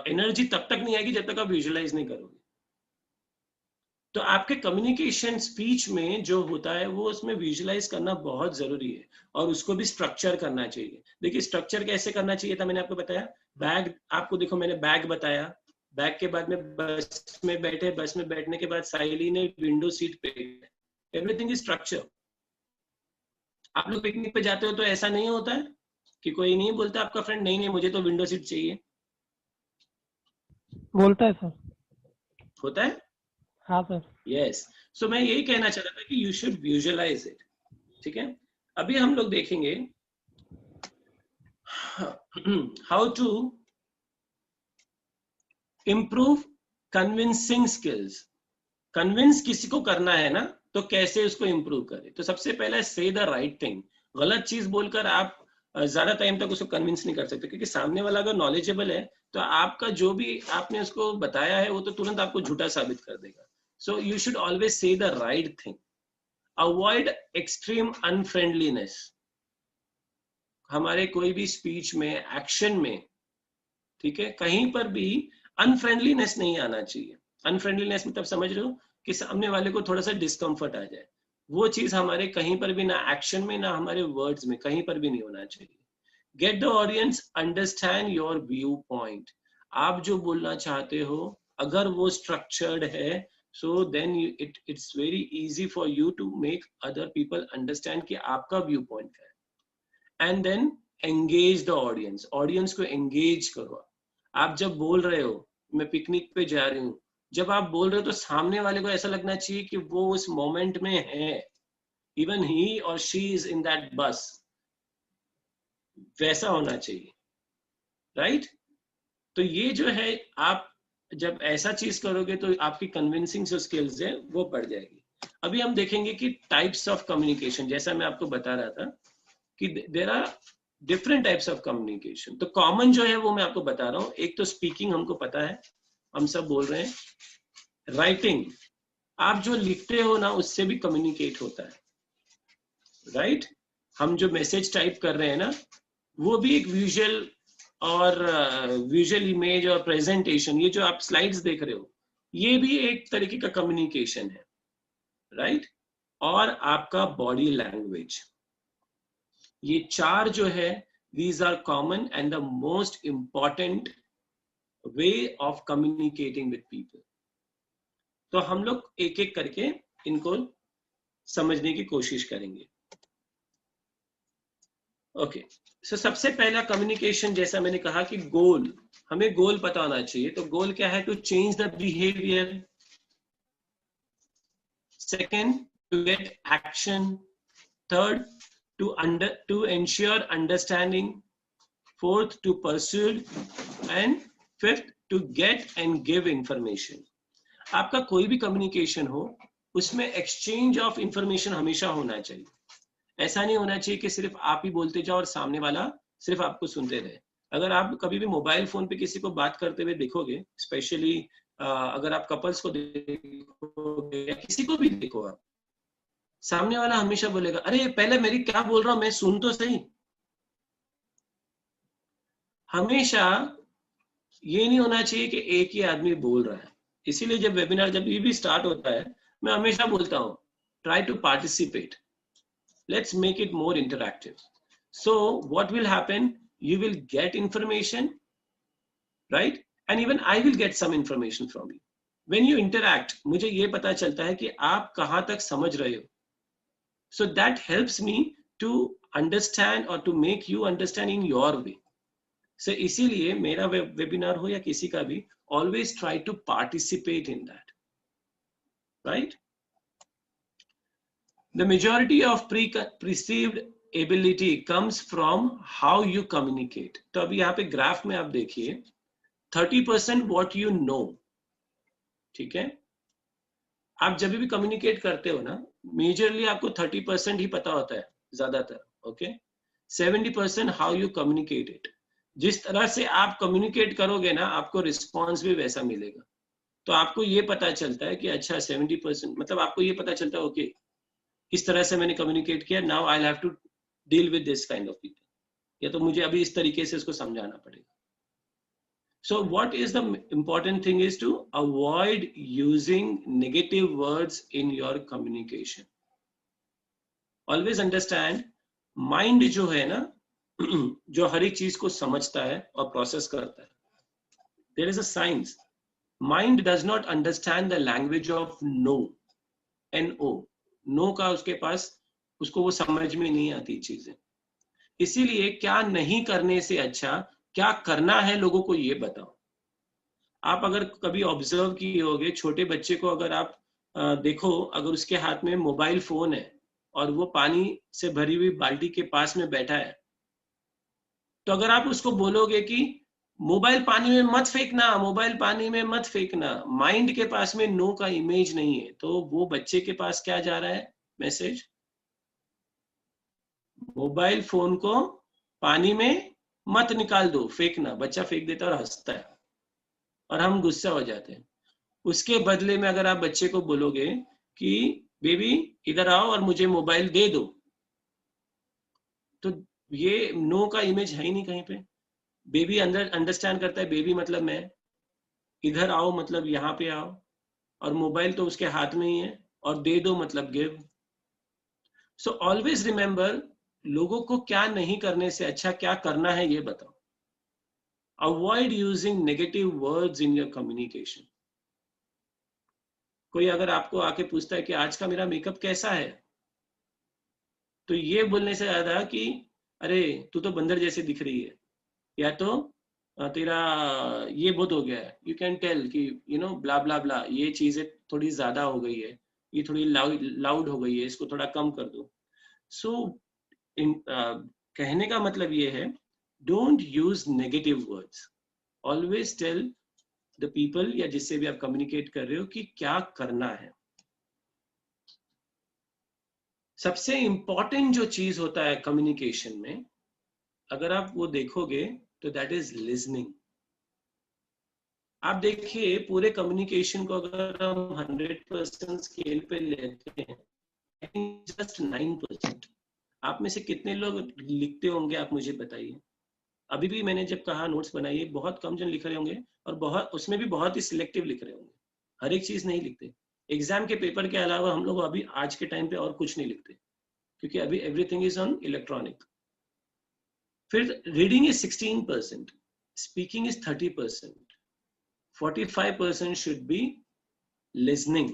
एनर्जी तब तक नहीं आएगी जब तक आप विजुअलाइज नहीं करोगे। तो आपके कम्युनिकेशन स्पीच में जो होता है वो उसमें विजुअलाइज करना बहुत जरूरी है, और उसको भी स्ट्रक्चर करना चाहिए। देखिए स्ट्रक्चर कैसे करना चाहिए था, मैंने आपको बताया। बैग, आपको देखो मैंने बैग बताया, बैग के बाद में बस में बैठे, बस में बैठने के बाद साइली ने विंडो सीट पे, एवरीथिंग इज स्ट्रक्चर। आप लोग पिकनिक पे जाते हो तो ऐसा नहीं होता है कि कोई नहीं बोलता आपका फ्रेंड नहीं नहीं मुझे तो विंडो सीट चाहिए? बोलता है सर। होता है? हाँ सर। यस। सो मैं यही कहना चाह रहा था कि यू शुड विजुअलाइज इट। ठीक है, अभी हम लोग देखेंगे how to improve convincing skills. Convince किसी को करना है ना, तो कैसे उसको इम्प्रूव करें? तो सबसे पहले से द राइट थिंग। गलत चीज बोलकर आप ज्यादा टाइम तक उसको कन्विंस नहीं कर सकते, क्योंकि सामने वाला अगर नॉलेजेबल है तो आपका जो भी आपने उसको बताया है वो तो तुरंत आपको झूठा साबित कर देगा। So you should always say the right thing. Avoid extreme unfriendliness. हमारे कोई भी स्पीच में, एक्शन में, ठीक है, कहीं पर भी अनफ्रेंडलीनेस नहीं आना चाहिए। अनफ्रेंडलीनेस मतलब समझ रहे हो कि सामने वाले को थोड़ा सा डिस्कम्फर्ट आ जाए। वो चीज हमारे कहीं पर भी, ना एक्शन में ना हमारे वर्ड्स में, कहीं पर भी नहीं होना चाहिए। Get the audience understand your view point. आप जो बोलना चाहते हो अगर वो स्ट्रक्चर्ड है, so then it's very easy for you to make other people understand कि आपका व्यू पॉइंट क्या है। And then engage the audience. Audience को एंगेज करो। आप जब बोल रहे हो मैं पिकनिक पे जा रही हूँ, जब आप बोल रहे हो तो सामने वाले को ऐसा लगना चाहिए कि वो उस मोमेंट में है, इवन ही और शी इज इन दैट बस, वैसा होना चाहिए, राइट? तो ये जो है, आप जब ऐसा चीज करोगे तो आपकी कन्विंसिंग जो स्किल्स है वो बढ़ जाएगी। अभी हम देखेंगे कि टाइप्स ऑफ कम्युनिकेशन, जैसा मैं आपको बता रहा था कि there are different types of communication. तो कॉमन जो है वो मैं आपको बता रहा हूँ। एक तो स्पीकिंग, हमको पता है, हम सब बोल रहे हैं। राइटिंग, आप जो लिखते हो ना उससे भी कम्युनिकेट होता है, राइट? हम जो मैसेज टाइप कर रहे हैं ना, वो भी एक विजुअल और विजुअल इमेज और प्रेजेंटेशन, ये जो आप स्लाइड्स देख रहे हो, ये भी एक तरीके का कम्युनिकेशन है, राइट? और आपका बॉडी लैंग्वेज, ये चार जो है, these are common and the most important way of communicating with people। तो हम लोग एक एक करके इनको समझने की कोशिश करेंगे। ओके, सो सबसे पहला कम्युनिकेशन, जैसा मैंने कहा कि गोल, हमें गोल पता होना चाहिए। तो गोल क्या है? To change the behaviour. Second, to get action. Third, to ensure understanding। Fourth, to pursue। and fifth, to get and give information। आपका कोई भी कम्युनिकेशन हो उसमें एक्सचेंज ऑफ इंफॉर्मेशन हमेशा होना चाहिए। ऐसा नहीं होना चाहिए कि सिर्फ आप ही बोलते जाओ और सामने वाला सिर्फ आपको सुनते रहे। अगर आप कभी भी मोबाइल फोन पे किसी को बात करते हुए देखोगे, स्पेशली अगर आप कपल्स को देखो या किसी को भी देखो, आप सामने वाला हमेशा बोलेगा अरे पहले मेरी क्या बोल रहा हूं मैं, सुन तो सही। हमेशा ये नहीं होना चाहिए कि एक ही आदमी बोल रहा है। इसीलिए जब वेबिनार जब ये भी स्टार्ट होता है, मैं हमेशा बोलता हूँ try to participate, let's make it more interactive. So what will happen, you will get information, right? And even I will get some information from you. When you interact, मुझे ये पता चलता है कि आप कहाँ तक समझ रहे हो. So that helps me to understand or to make you understand in your way. So इसीलिए मेरा वेबिनार हो या किसी का भी, always try to participate in that, right? The majority of perceived ability comes from how you communicate. तो अभी यहाँ पे ग्राफ में आप देखिए 30% what you know, ठीक है? आप जब भी कम्युनिकेट करते हो ना, मेजरली आपको 30% ही पता होता है ज्यादातर, okay? 70% how you communicate it. जिस तरह से आप कम्युनिकेट करोगे ना, आपको रिस्पॉन्स भी वैसा मिलेगा. तो आपको ये पता चलता है कि अच्छा 70%, मतलब आपको ये पता चलता है ओके, इस तरह से मैंने कम्युनिकेट किया, now I have to deal with this kind of people, या तो मुझे अभी इस तरीके से इसको समझाना पड़ेगा. So what is the important thing is to avoid using negative words in your communication. Always understand, mind जो है ना, जो हर एक चीज को समझता है और प्रोसेस करता है, there is a science. Mind does not understand the language of no, no, no का उसके पास, उसको वो समझ में नहीं आती चीजें. इसीलिए क्या नहीं करने से अच्छा क्या करना है लोगों को ये बताओ. आप अगर कभी ऑब्जर्व किए होंगे, छोटे बच्चे को अगर आप देखो, अगर उसके हाथ में मोबाइल फोन है और वो पानी से भरी हुई बाल्टी के पास में बैठा है, तो अगर आप उसको बोलोगे कि मोबाइल पानी में मत फेंकना, मोबाइल पानी में मत फेंकना, माइंड के पास में नो का इमेज नहीं है, तो वो बच्चे के पास क्या जा रहा है मैसेज, मोबाइल फोन को पानी में मत निकाल दो, फेंकना. बच्चा फेंक देता है और हंसता है और हम गुस्सा हो जाते हैं. उसके बदले में अगर आप बच्चे को बोलोगे कि बेबी इधर आओ और मुझे मोबाइल दे दो, तो ये नो का इमेज है ही नहीं कहीं पे. बेबी अंदर अंडरस्टैंड करता है, बेबी मतलब मैं, इधर आओ मतलब यहाँ पे आओ, और मोबाइल तो उसके हाथ में ही है, और दे दो मतलब गिव. सो ऑलवेज रिमेंबर, लोगों को क्या नहीं करने से अच्छा क्या करना है ये बताओ. Avoid using negative words in your communication. कोई अगर आपको आके पूछता है कि आज का मेरा मेकअप कैसा है, तो ये बोलने से ज्यादा कि अरे तू तो बंदर जैसे दिख रही है, या तो तेरा ये बहुत हो गया है, यू कैन टेल कि यू नो ब्ला ब्ला ब्ला, ये चीजें थोड़ी ज्यादा हो गई है, ये थोड़ी लाउड हो गई है, इसको थोड़ा कम कर दो. सो कहने का मतलब ये है, don't use negative words. Always tell the people, या जिससे भी आप कम्युनिकेट कर रहे हो, कि क्या करना है. सबसे इंपॉर्टेंट जो चीज होता है कम्युनिकेशन में, अगर आप वो देखोगे तो दैट इज लिसनिंग. आप देखिए पूरे कम्युनिकेशन को अगर हम 100% स्केल पे लेते हैं, जस्ट 9%. आप में से कितने लोग लिखते होंगे, आप मुझे बताइए. अभी भी मैंने जब कहा नोट्स बनाइए, बहुत कम जन लिख रहे होंगे, और बहुत उसमें भी बहुत ही सिलेक्टिव लिख रहे होंगे, हर एक चीज नहीं लिखते. एग्जाम के पेपर के अलावा हम लोग अभी आज के टाइम पे और कुछ नहीं लिखते, क्योंकि अभी एवरीथिंग इज ऑन इलेक्ट्रॉनिक. फिर reading is 16%, speaking is 30%, 45% should be listening.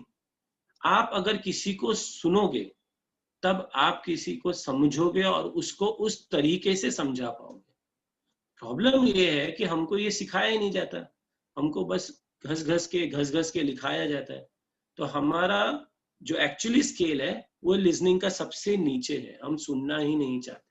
आप अगर किसी को सुनोगे तब आप किसी को समझोगे और उसको उस तरीके से समझा पाओगे. प्रॉब्लम ये है कि हमको ये सिखाया ही नहीं जाता, हमको बस घस घस के लिखाया जाता है. तो हमारा जो एक्चुअली स्केल है वो लिसनिंग का सबसे नीचे है, हम सुनना ही नहीं चाहते.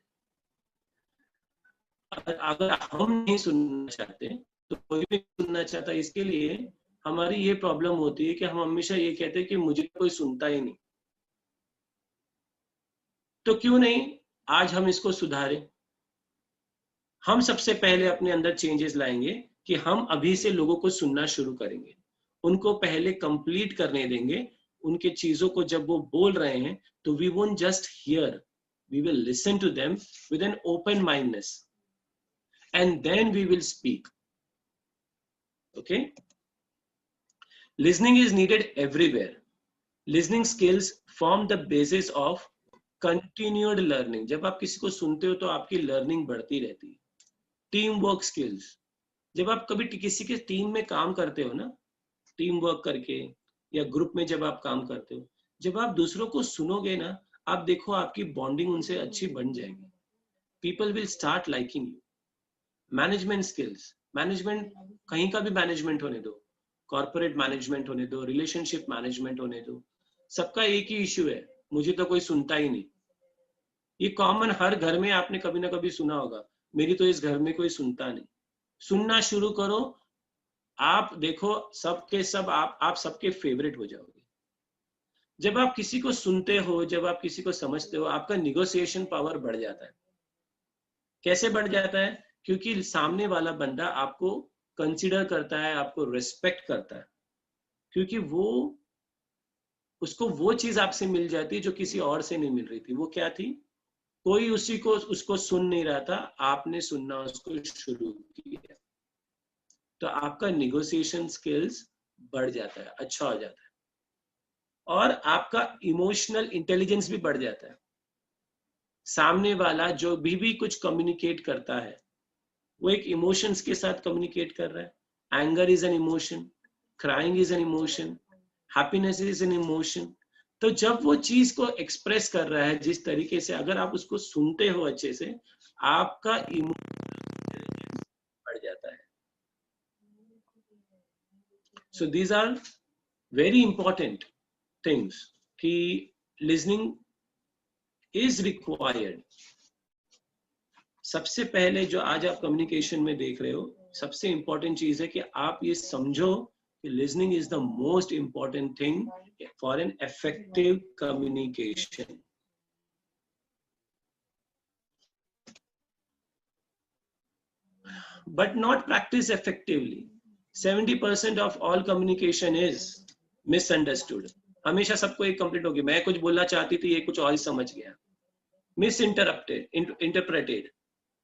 अगर हम नहीं सुनना चाहते तो कोई भी सुनना चाहता. इसके लिए हमारी ये प्रॉब्लम होती है कि हम हमेशा ये कहते हैं कि मुझे कोई सुनता ही नहीं. तो क्यों नहीं आज हम इसको सुधारें. हम सबसे पहले अपने अंदर चेंजेस लाएंगे कि हम अभी से लोगों को सुनना शुरू करेंगे. उनको पहले कंप्लीट करने देंगे, उनके चीजों को जब वो बोल रहे हैं तो we won't just hear, we will listen to them with an open mindness and then we will speak. Okay, listening is needed everywhere. Listening skills form the basis of continued learning. जब आप किसी को सुनते हो तो आपकी learning बढ़ती रहती है. टीम वर्क स्किल्स, जब आप कभी किसी के टीम में काम करते हो ना, टीम वर्क करके या ग्रुप में जब आप काम करते हो, जब आप दूसरों को सुनोगे ना, आप देखो आपकी बॉन्डिंग उनसे अच्छी बन जाएगी. People will start liking you. Management skills, management कहीं का भी मैनेजमेंट होने दो, कॉर्पोरेट मैनेजमेंट होने दो, रिलेशनशिप मैनेजमेंट होने दो, सबका एक ही इश्यू है, मुझे तो कोई सुनता ही नहीं. ये कॉमन, हर घर में आपने कभी ना कभी सुना होगा, मेरी तो इस घर में कोई सुनता नहीं. सुनना शुरू करो, आप देखो सबके सब आप सबके फेवरेट हो जाओगे. जब आप किसी को सुनते हो, जब आप किसी को समझते हो, आपका निगोशिएशन पावर बढ़ जाता है. कैसे बढ़ जाता है? क्योंकि सामने वाला बंदा आपको कंसीडर करता है, आपको रिस्पेक्ट करता है, क्योंकि उसको वो चीज आपसे मिल जाती है जो किसी और से नहीं मिल रही थी. वो क्या थी? कोई उसको सुन नहीं रहा था, आपने सुनना उसको शुरू किया, तो आपका निगोशिएशन स्किल्स बढ़ जाता है, अच्छा हो जाता है. और आपका इमोशनल इंटेलिजेंस भी बढ़ जाता है. सामने वाला जो भी कुछ कम्युनिकेट करता है, वो एक इमोशंस के साथ कम्युनिकेट कर रहा है. Anger is an emotion, crying is an emotion, happiness is an emotion. तो जब वो चीज को एक्सप्रेस कर रहा है जिस तरीके से, अगर आप उसको सुनते हो अच्छे से, आपका इमोशनल इंटेलिजेंस बढ़ जाता है. So these are very important things कि listening is required. सबसे पहले जो आज आप कम्युनिकेशन में देख रहे हो, सबसे इंपॉर्टेंट चीज है कि आप ये समझो कि listening is the most important thing for an effective communication. But not practice effectively. 70% of all communication is misunderstood. हमेशा सबको एक कंप्लीट होगी, मैं कुछ बोलना चाहती थी, ये कुछ और ही समझ गया. Misinterpreted,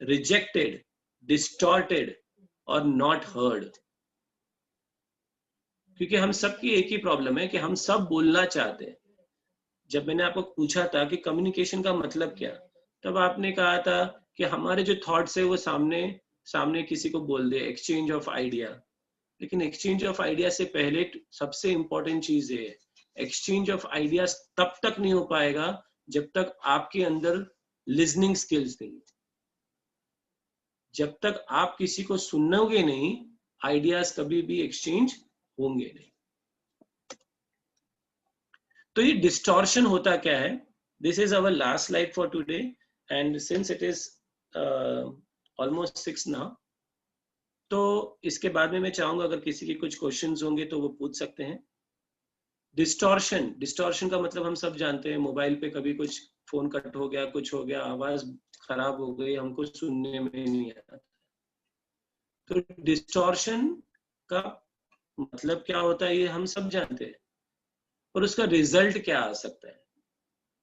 rejected, distorted और not heard. क्योंकि हम सबकी एक ही प्रॉब्लम है कि हम सब बोलना चाहते हैं. जब मैंने आपको पूछा था कि कम्युनिकेशन का मतलब क्या, तब आपने कहा था कि हमारे जो थॉट्स है वो सामने किसी को बोल दे, एक्सचेंज ऑफ आइडिया. लेकिन एक्सचेंज ऑफ आइडिया से पहले सबसे इंपॉर्टेंट चीज है, एक्सचेंज ऑफ आइडियाज तब तक नहीं हो पाएगा जब तक आपके अंदर लिसनिंग स्किल्स नहीं. जब तक आप किसी को सुनोगे नहीं, आइडियाज कभी भी एक्सचेंज होंगे नहीं. तो ये डिस्टॉर्शन होता क्या है? This is our last slide for today, and since it is almost 6 now, तो इसके बाद में मैं चाहूंगा अगर किसी के कुछ क्वेश्चंस होंगे तो वो पूछ सकते हैं. डिस्टॉर्शन का मतलब हम सब जानते हैं, मोबाइल पे कभी कुछ फोन कट हो गया, कुछ हो गया, आवाज खराब हो गई, हमको सुनने में नहीं आता. तो डिस्टॉर्शन का मतलब क्या होता है ये हम सब जानते हैं, और उसका रिजल्ट क्या आ सकता है.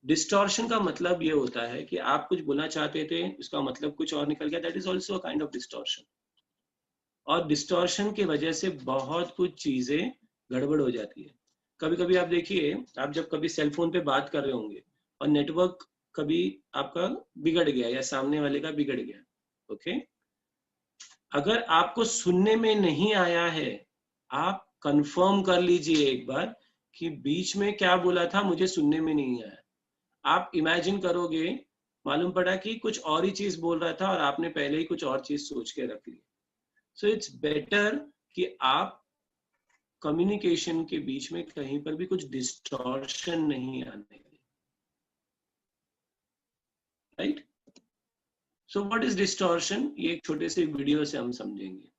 डिस्टॉर्शन का मतलब ये होता है कि आप कुछ बोलना चाहते थे, उसका मतलब कुछ और निकल गया. That is also a kind of distortion. और डिस्टॉर्शन की वजह से बहुत कुछ चीजें गड़बड़ हो जाती है. कभी कभी आप देखिए, आप जब कभी सेलफोन पे बात कर रहे होंगे और नेटवर्क कभी आपका बिगड़ गया या सामने वाले का बिगड़ गया, ओके, अगर आपको सुनने में नहीं आया है, आप कंफर्म कर लीजिए एक बार कि बीच में क्या बोला था मुझे सुनने में नहीं आया. आप इमेजिन करोगे, मालूम पड़ा कि कुछ और ही चीज बोल रहा था और आपने पहले ही कुछ और चीज सोच के रख ली. सो इट्स बेटर कि आप कम्युनिकेशन के बीच में कहीं पर भी कुछ डिस्टॉर्शन नहीं आने दें. Right? So what is distortion, ये एक छोटे से वीडियो से हम समझेंगे.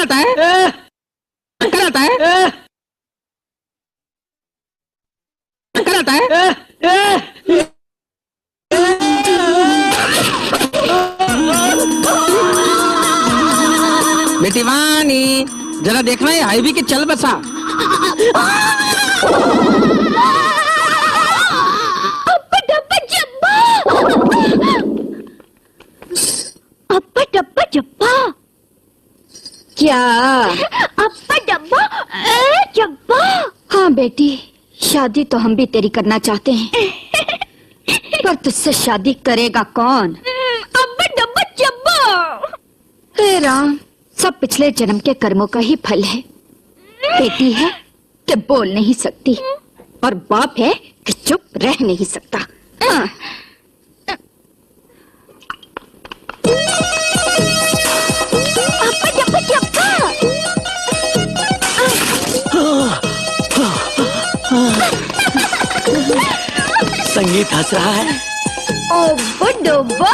आता है आता है बेटी वानी, जरा देखना है हाईवी के चल बसा। अब्बा डब्बा जब्बा, अब्बा डब्बा जब्बा। क्या? अब्बा डब्बा जब्बा। हाँ बेटी, शादी तो हम भी तेरी करना चाहते हैं, पर तुझसे शादी करेगा कौन? अब्बा डब्बा जब्बा। हे राम, सब पिछले जन्म के कर्मों का ही फल है। बेटी है कि बोल नहीं सकती, और बाप है कि चुप रह नहीं सकता। हाँ। अब्बा डब्बा जब्बा। संगीत हंस रहा है। अब्बा डब्बा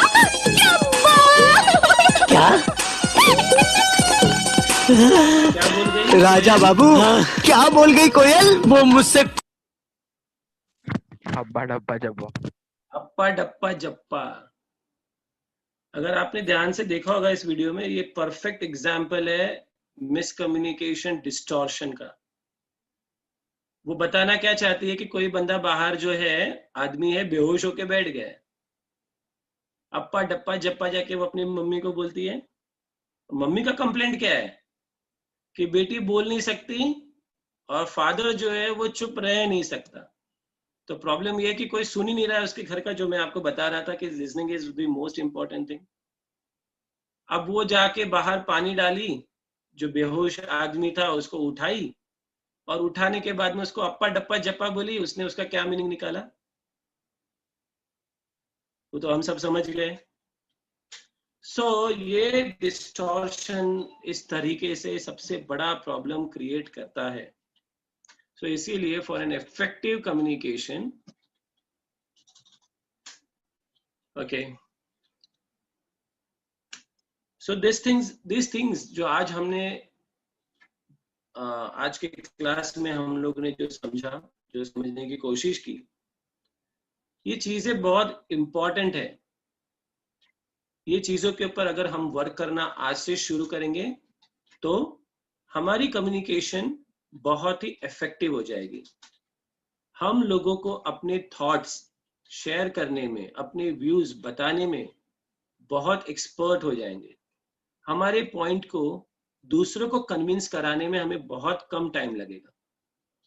जब्बा। क्या? क्या बोल गई राजा बाबू, क्या बोल गई कोयल? वो मुझसे अब्बा डब्बा जब्बा। अप्पा डप्पा जप्पा। अगर आपने ध्यान से देखा होगा इस वीडियो में, ये परफेक्ट एग्जाम्पल है मिसकम्युनिकेशन डिस्टॉर्शन का। वो बताना क्या चाहती है कि कोई बंदा बाहर जो है, आदमी है, बेहोश होके बैठ गया है। अप्पा डप्पा जप्पा जाके वो अपनी मम्मी को बोलती है। मम्मी का कंप्लेंट क्या है कि बेटी बोल नहीं सकती और फादर जो है वो चुप रह नहीं सकता। तो प्रॉब्लम ये है कि कोई सुन ही नहीं रहा है उसके घर का, जो मैं आपको बता रहा था कि listening is the most important thing. अब वो जाके बाहर पानी डाली, जो बेहोश आदमी था उसको उठाई, और उठाने के बाद में उसको अप्पा डप्पा जप्पा बोली। उसने उसका क्या मीनिंग निकाला वो तो हम सब समझ गए। सो ये डिस्टॉर्शन इस तरीके से सबसे बड़ा प्रॉब्लम क्रिएट करता है। सो इसीलिए for an effective communication, okay, so this things जो आज हमने आज के क्लास में हम लोग ने जो समझा, जो समझने की कोशिश की, ये चीजें बहुत इंपॉर्टेंट है। ये चीजों के ऊपर अगर हम वर्क करना आज से शुरू करेंगे तो हमारी कम्युनिकेशन बहुत ही इफेक्टिव हो जाएगी। हम लोगों को अपने थॉट्स शेयर करने में, अपने व्यूज बताने में बहुत एक्सपर्ट हो जाएंगे। हमारे पॉइंट को दूसरों को कन्विंस कराने में हमें बहुत कम टाइम लगेगा,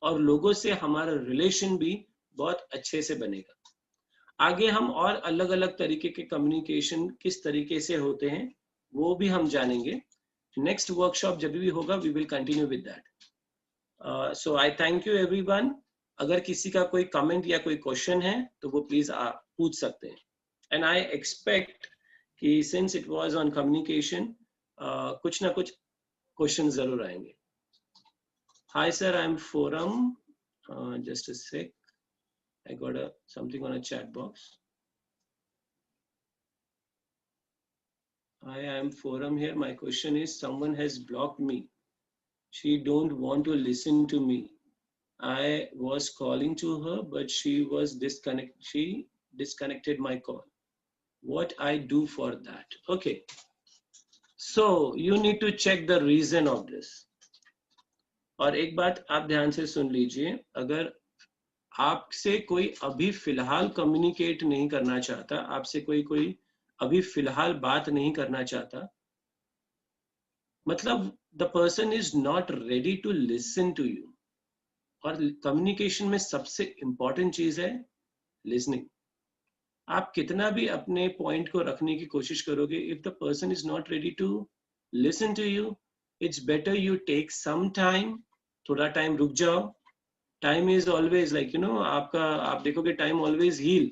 और लोगों से हमारा रिलेशन भी बहुत अच्छे से बनेगा। आगे हम और अलग अलग तरीके के कम्युनिकेशन किस तरीके से होते हैं वो भी हम जानेंगे। नेक्स्ट वर्कशॉप जब भी होगा we will continue with that. So I thank you everyone. अगर किसी का कोई कमेंट या कोई क्वेश्चन है तो वो प्लीज पूछ सकते हैं। एंड आई एक्सपेक्ट कि since it was on communication, कुछ ना कुछ क्वेश्चन जरूर आएंगे। Hi sir, I am Foram, just a sec, I got something on a chat box. Hi, I am forum here. My question is, someone has blocked me. She don't want to listen to me. I was calling to her, but she disconnected my call. What I do for that? Okay. So you need to check the reason of this. और एक बात आप ध्यान से सुन लीजिए, अगर आपसे कोई अभी फिलहाल कम्युनिकेट नहीं करना चाहता, आपसे कोई अभी फिलहाल बात नहीं करना चाहता, मतलब the person is not ready to listen to you. और कम्युनिकेशन में सबसे इंपॉर्टेंट चीज है लिसनिंग। आप कितना भी अपने पॉइंट को रखने की कोशिश करोगे, if the person is not ready to listen to you, it's better you take some time, थोड़ा टाइम रुक जाओ। टाइम इज ऑलवेज लाइक आप देखोगे टाइम ऑलवेज हील।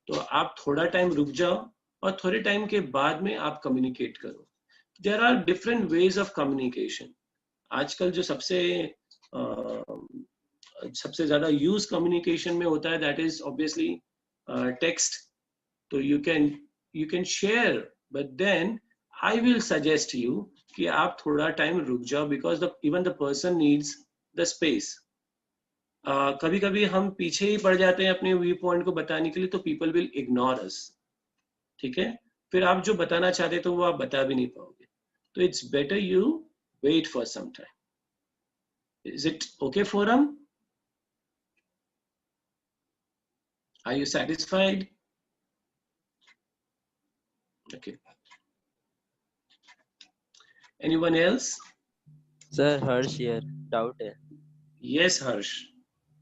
तो आप थोड़ा टाइम रुक जाओ और थोड़े टाइम के बाद में आप कम्युनिकेट करो। There are different ways of communication. आजकल जो सबसे ज्यादा यूज कम्युनिकेशन में होता है, दैट इज ऑब्वियसली टेक्स्ट। तो you can share, but then I will suggest you कि आप थोड़ा टाइम रुक जाओ, because even the person needs the space. कभी कभी हम पीछे ही पड़ जाते हैं अपने व्यू पॉइंट को बताने के लिए, तो पीपल विल इग्नोर अस। ठीक है, फिर आप जो बताना चाहते तो वो आप बता भी नहीं पाओगे। तो it's better you wait for some time. Is it okay, forum? Are you satisfied? Okay. Anyone else? Sir Harsh यार डाउट है। Yes, Harsh.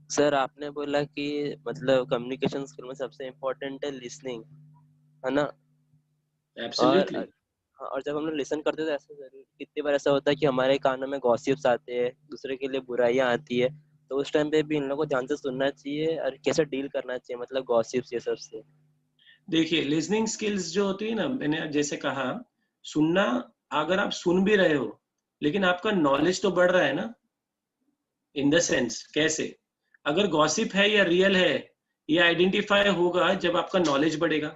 सर आपने बोला कि मतलब कम्युनिकेशन स्किल में सबसे इम्पोर्टेंट है लिसनिंग, है ना? Absolutely. और जब हम लोग लिसन करते हैं तो ऐसा जरूर कितनी बार ऐसा होता है कि हमारे कानों में गॉसिप्स आते हैं, दूसरे के लिए बुराइयां आती है, तो उस टाइम पे भी इन लोगों को ध्यान से सुनना चाहिए और कैसे डील करना चाहिए मतलब गॉसिप्स ये सब से। देखिए, लिसनिंग स्किल्स जो होती है ना, मैंने जैसे कहा, सुनना, अगर आप सुन भी रहे हो लेकिन आपका नॉलेज तो बढ़ रहा है ना, इन द सेंस कैसे, अगर गॉसिप है या रियल है ये आइडेंटिफाई होगा जब आपका नॉलेज बढ़ेगा।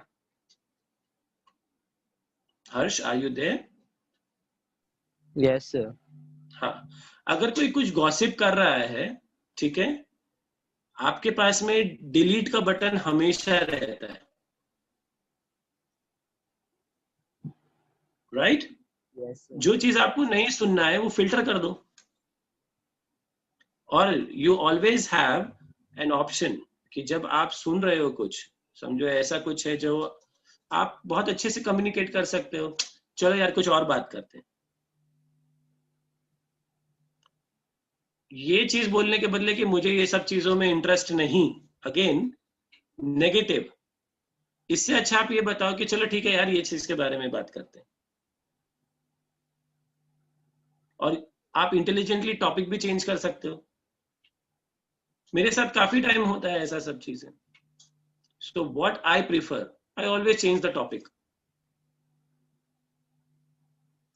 Harsh, are you there? Yes sir. हाँ, अगर कोई कुछ गॉसिप कर रहा है, ठीक है, आपके पास में डिलीट का बटन हमेशा रहता है, राइट? जो चीज आपको नहीं सुनना है वो फिल्टर कर दो, और you always have an option कि जब आप सुन रहे हो कुछ, समझो ऐसा कुछ है जो आप बहुत अच्छे से कम्युनिकेट कर सकते हो, चलो यार कुछ और बात करते हैं, ये चीज बोलने के बदले कि मुझे ये सब चीजों में इंटरेस्ट नहीं, अगेन नेगेटिव, इससे अच्छा आप ये बताओ कि चलो ठीक है यार ये चीज के बारे में बात करते हैं, और आप इंटेलिजेंटली टॉपिक भी चेंज कर सकते हो। मेरे साथ काफी टाइम होता है ऐसा सब चीजें। So what I prefer, I always change the topic.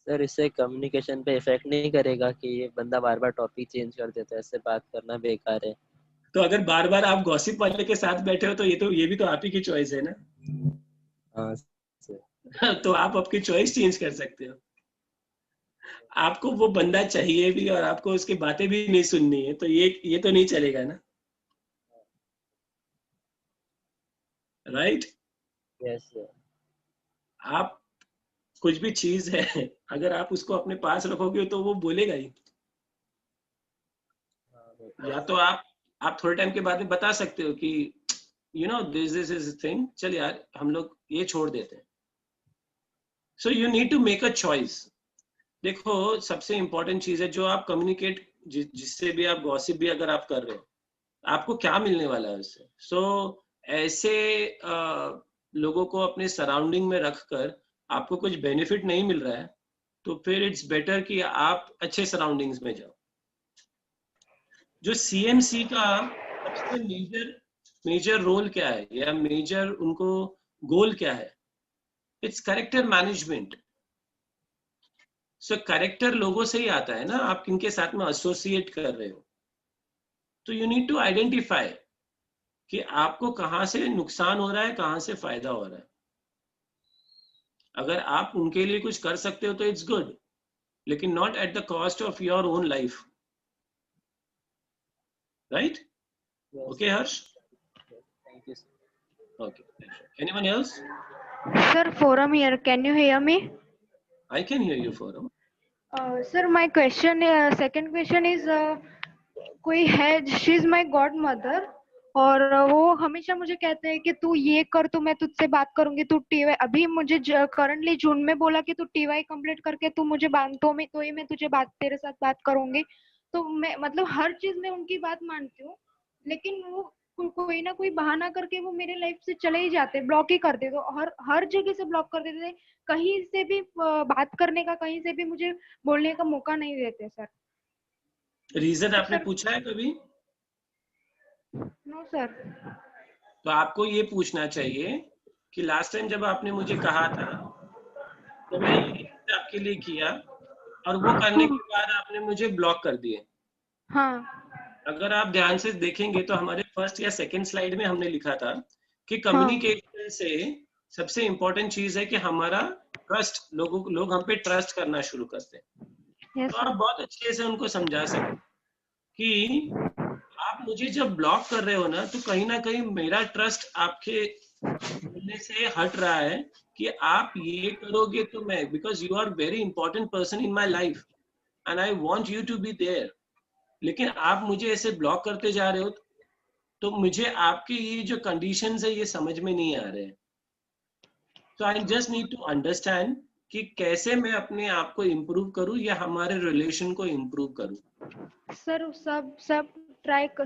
Sir इससे कम्युनिकेशन पे इफेक्ट नहीं करेगा कि ये बंदा बार बार टॉपिक चेंज कर देता है, इससे बात करना बेकार है। तो अगर बार बार आप गॉसिप वाले के साथ बैठे हो तो ये भी तो आप ही की चॉइस है ना। हाँ सर। तो आप आपकी चॉइस चेंज कर सकते हो। आपको वो बंदा चाहिए भी और आपको उसकी बातें भी नहीं सुननी है, तो ये तो नहीं चलेगा ना, राइट? Yes sir. आप कुछ भी चीज है अगर आप उसको अपने पास रखोगे तो वो बोलेगा ही, या तो आप थोड़े टाइम के बाद में बता सकते हो कि you know this is thing, चल यार हम लोग ये छोड़ देते हैं। So you need to make a choice. देखो, सबसे इंपॉर्टेंट चीज है जो आप कम्युनिकेट, जिससे भी आप गॉसिप भी अगर आप कर रहे हो, आपको क्या मिलने वाला है उससे। सो ऐसे लोगों को अपने सराउंडिंग में रखकर आपको कुछ बेनिफिट नहीं मिल रहा है, तो फिर इट्स बेटर कि आप अच्छे सराउंडिंग्स में जाओ। जो सीएमसी का सबसे मेजर रोल क्या है या मेजर उनको गोल क्या है? It's character management. So character लोगों से ही आता है ना, आप किनके साथ में एसोसिएट कर रहे हो। तो यू नीड टू आइडेंटिफाई कि आपको कहां से नुकसान हो रहा है, कहां से फायदा हो रहा है। अगर आप उनके लिए कुछ कर सकते हो तो इट्स गुड, लेकिन not at the cost of your own life, right? Okay Harsh? Thank you sir. Okay, anyone else? Sir, forum here. Can you hear me? I can hear you, forum. Sir, my question, second question is, कोई है, she is my godmother, और वो हमेशा मुझे कहते हैं कि तू ये कर तो मैं तुझसे बात करूंगी, तू टीवाई, अभी मुझे करंटली जून में बोला कि तू टीवाई कंप्लीट करके तू मुझे तो ही मैं तुझे तेरे साथ बात करूंगी। तो मैं मतलब हर चीज में उनकी बात मानती हूँ, लेकिन वो कोई ना कोई बहाना करके वो मेरे लाइफ से चले ही जाते, ब्लॉक ही कर देते, तो हर जगह से ब्लॉक कर देते, कहीं से भी बात करने का, कहीं से भी मुझे बोलने का मौका नहीं देते सर। रीजन आपने पूछा है कभी? No sir. तो आपको ये पूछना चाहिए कि लास्ट टाइम जब आपने मुझे कहा था तो मैं ये आपके लिए किया, और वो करने के बाद आपने मुझे ब्लॉक कर दिए। हाँ। अगर आप ध्यान से देखेंगे तो हमारे फर्स्ट या सेकंड स्लाइड में हमने लिखा था कि कम्युनिकेशन से सबसे इंपॉर्टेंट चीज है कि हमारा ट्रस्ट, लोग हम पे ट्रस्ट करना शुरू करते हैं। तो आप बहुत अच्छे से उनको समझा सकते कि आप मुझे जब ब्लॉक कर रहे हो ना, तो कहीं ना कहीं मेरा ट्रस्ट आपके बोलने से हट रहा है कि आप ये करोगे तो मैं, because you are very important person in my life, and I want you to be there. लेकिन आप मुझे ऐसे ब्लॉक करते जा रहे हो, तो मुझे आपके ये जो कंडीशंस है ये समझ में नहीं आ रहे हैं. So I just need to understand कि कैसे मैं अपने आप को इम्प्रूव करूं या हमारे रिलेशन को इम्प्रूव करूं. सर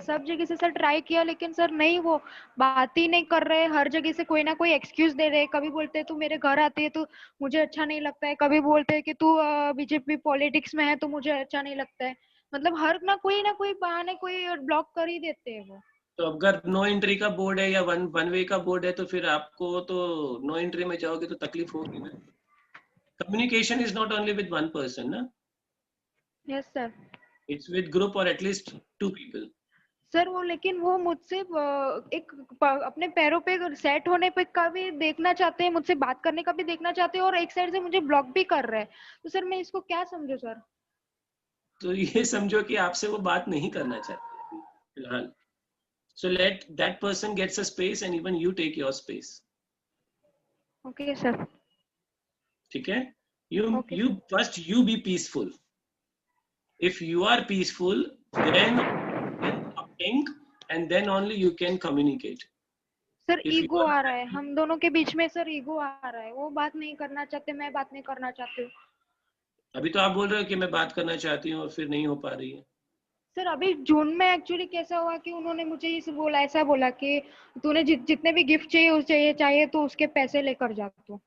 सब जगह से सर ट्राई किया, लेकिन सर नहीं, वो बात ही नहीं कर रहे. हर जगह से कोई ना कोई एक्सक्यूज दे रहे. कभी बोलते हैं तू मेरे घर आती है तो मुझे अच्छा नहीं लगता है, कभी बोलते हैं कि तू बीजेपी पॉलिटिक्स में है तो मुझे अच्छा नहीं लगता है. मतलब हर ना कोई बहाने कोई ब्लॉक कर ही देते हैं वो. तो अगर नो एंट्री का बोर्ड है या वन वे का बोर्ड है, तो फिर आपको तो नो एंट्री में जाओगे तो तकलीफ होगी ना. Communication is not only with one person ना. Yes sir. It's with group और एटलीस्ट 2 people. सर वो लेकिन वो मुझसे एक अपने पैरों पे सेट होने पे का भी देखना चाहते हैं, मुझसे बात करने का भी देखना चाहते हैं, और एक साइड से मुझे ब्लॉक भी कर रहे हैं. तो सर मैं इसको क्या समझूं सर? तो ये समझो कि आपसे वो बात नहीं करना चाहते फिलहाल. So let that person gets a space and even you take your space. Okay sir. ठीक है? You first you be peaceful. If you are peaceful, then think and then only you can communicate. Sir ego आ रहा है हम दोनों के बीच में. Sir ego आ रहा है, वो बात नहीं करना चाहते, मैं बात नहीं करना चाहती हूँ. अभी तो आप बोल रहे हो कि मैं बात करना चाहती हूँ और फिर नहीं हो पा रही है. सर अभी जून में एक्चुअली कैसा हुआ कि उन्होंने मुझे ऐसा बोला कि तूने जितने भी गिफ्ट चाहिए तो उसके पैसे लेकर जा. तो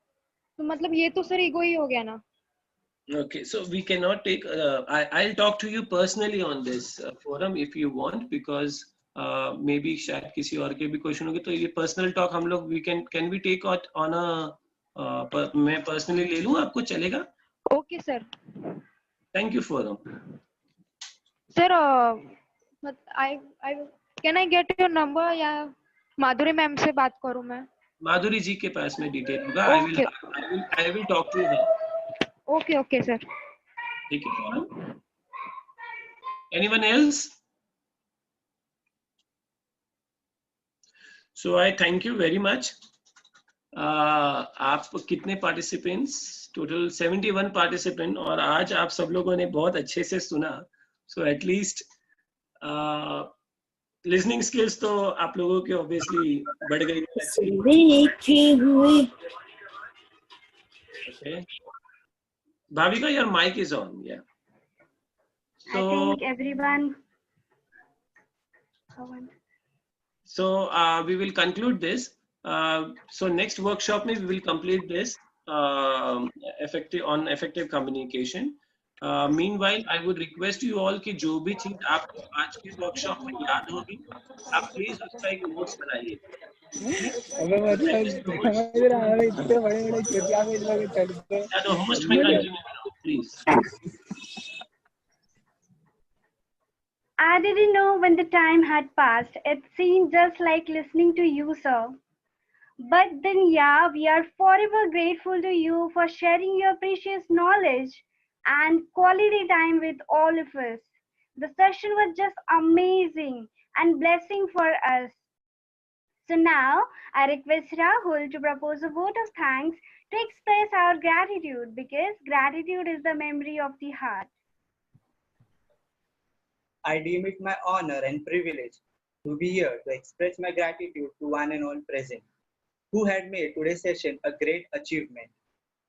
मतलब ये तो सर ईगो ही हो गया ना. Okay, so we cannot take. I'll talk to you personally on this forum if you want, because maybe शायद किसी और के भी क्वेश्चन होंगे, तो ये पर्सनल टॉक हम लोग can we take out on a मैं पर्सनली ले लूँ, आपको चलेगा? Okay sir. Thank you forum. Sir can I get your number, या माधुरी मैम से बात करूं मैं? माधुरी जी के पास में डिटेल होगा. I will talk to her. Okay sir. ठीक है forum. Anyone else? So I thank you very much. आप कितने पार्टिसिपेंट्स? टोटल 71 पार्टिसिपेंट, और आज आप सब लोगों ने बहुत अच्छे से सुना. सो एटलीस्ट लिसनिंग स्किल्स तो आप लोगों की ऑब्वियसली बढ़ गई. Okay. Bhavika, your mic is on. Yeah. So, I think everyone. So we will conclude this. So next workshop में we will complete this effective communication. Meanwhile, I would request you all कि जो भी चीज आपको आज के workshop में याद होगी, आप please उसका एक notes बनाइए. अबे मतलब इतने बड़े चुटिया में लोग चलते हैं. The host may continue now, please. I didn't know when the time had passed. It seemed just like listening to you, sir. But then, yeah, we are forever grateful to you for sharing your precious knowledge and quality time with all of us. The session was just amazing and blessing for us. So now, I request Rahul to propose a vote of thanks to express our gratitude, because gratitude is the memory of the heart. I deem it my honor and privilege to be here to express my gratitude to one and all present, who had made today's session a great achievement.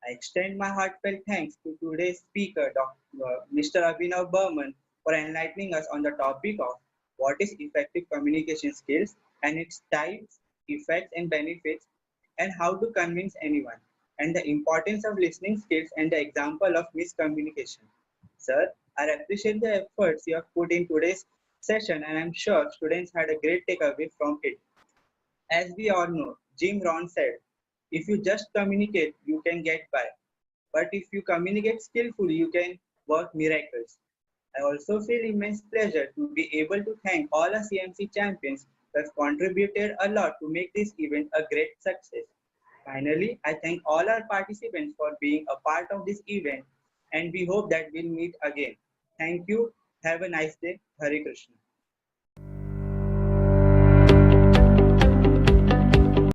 I extend my heartfelt thanks to today's speaker, Mr. Abhinav Burman, for enlightening us on the topic of what is effective communication skills and its types, effects, and benefits, and how to convince anyone, and the importance of listening skills and the example of miscommunication. Sir, I appreciate the efforts you have put in today's session, and I'm sure students had a great takeaway from it. As we all know, Jim Rohn said, if you just communicate, you can get by. But if you communicate skillfully, you can work miracles. I also feel immense pleasure to be able to thank all our CMC champions who have contributed a lot to make this event a great success. Finally, I thank all our participants for being a part of this event, and we hope that we'll meet again. Thank you. Have a nice day. Hare Krishna.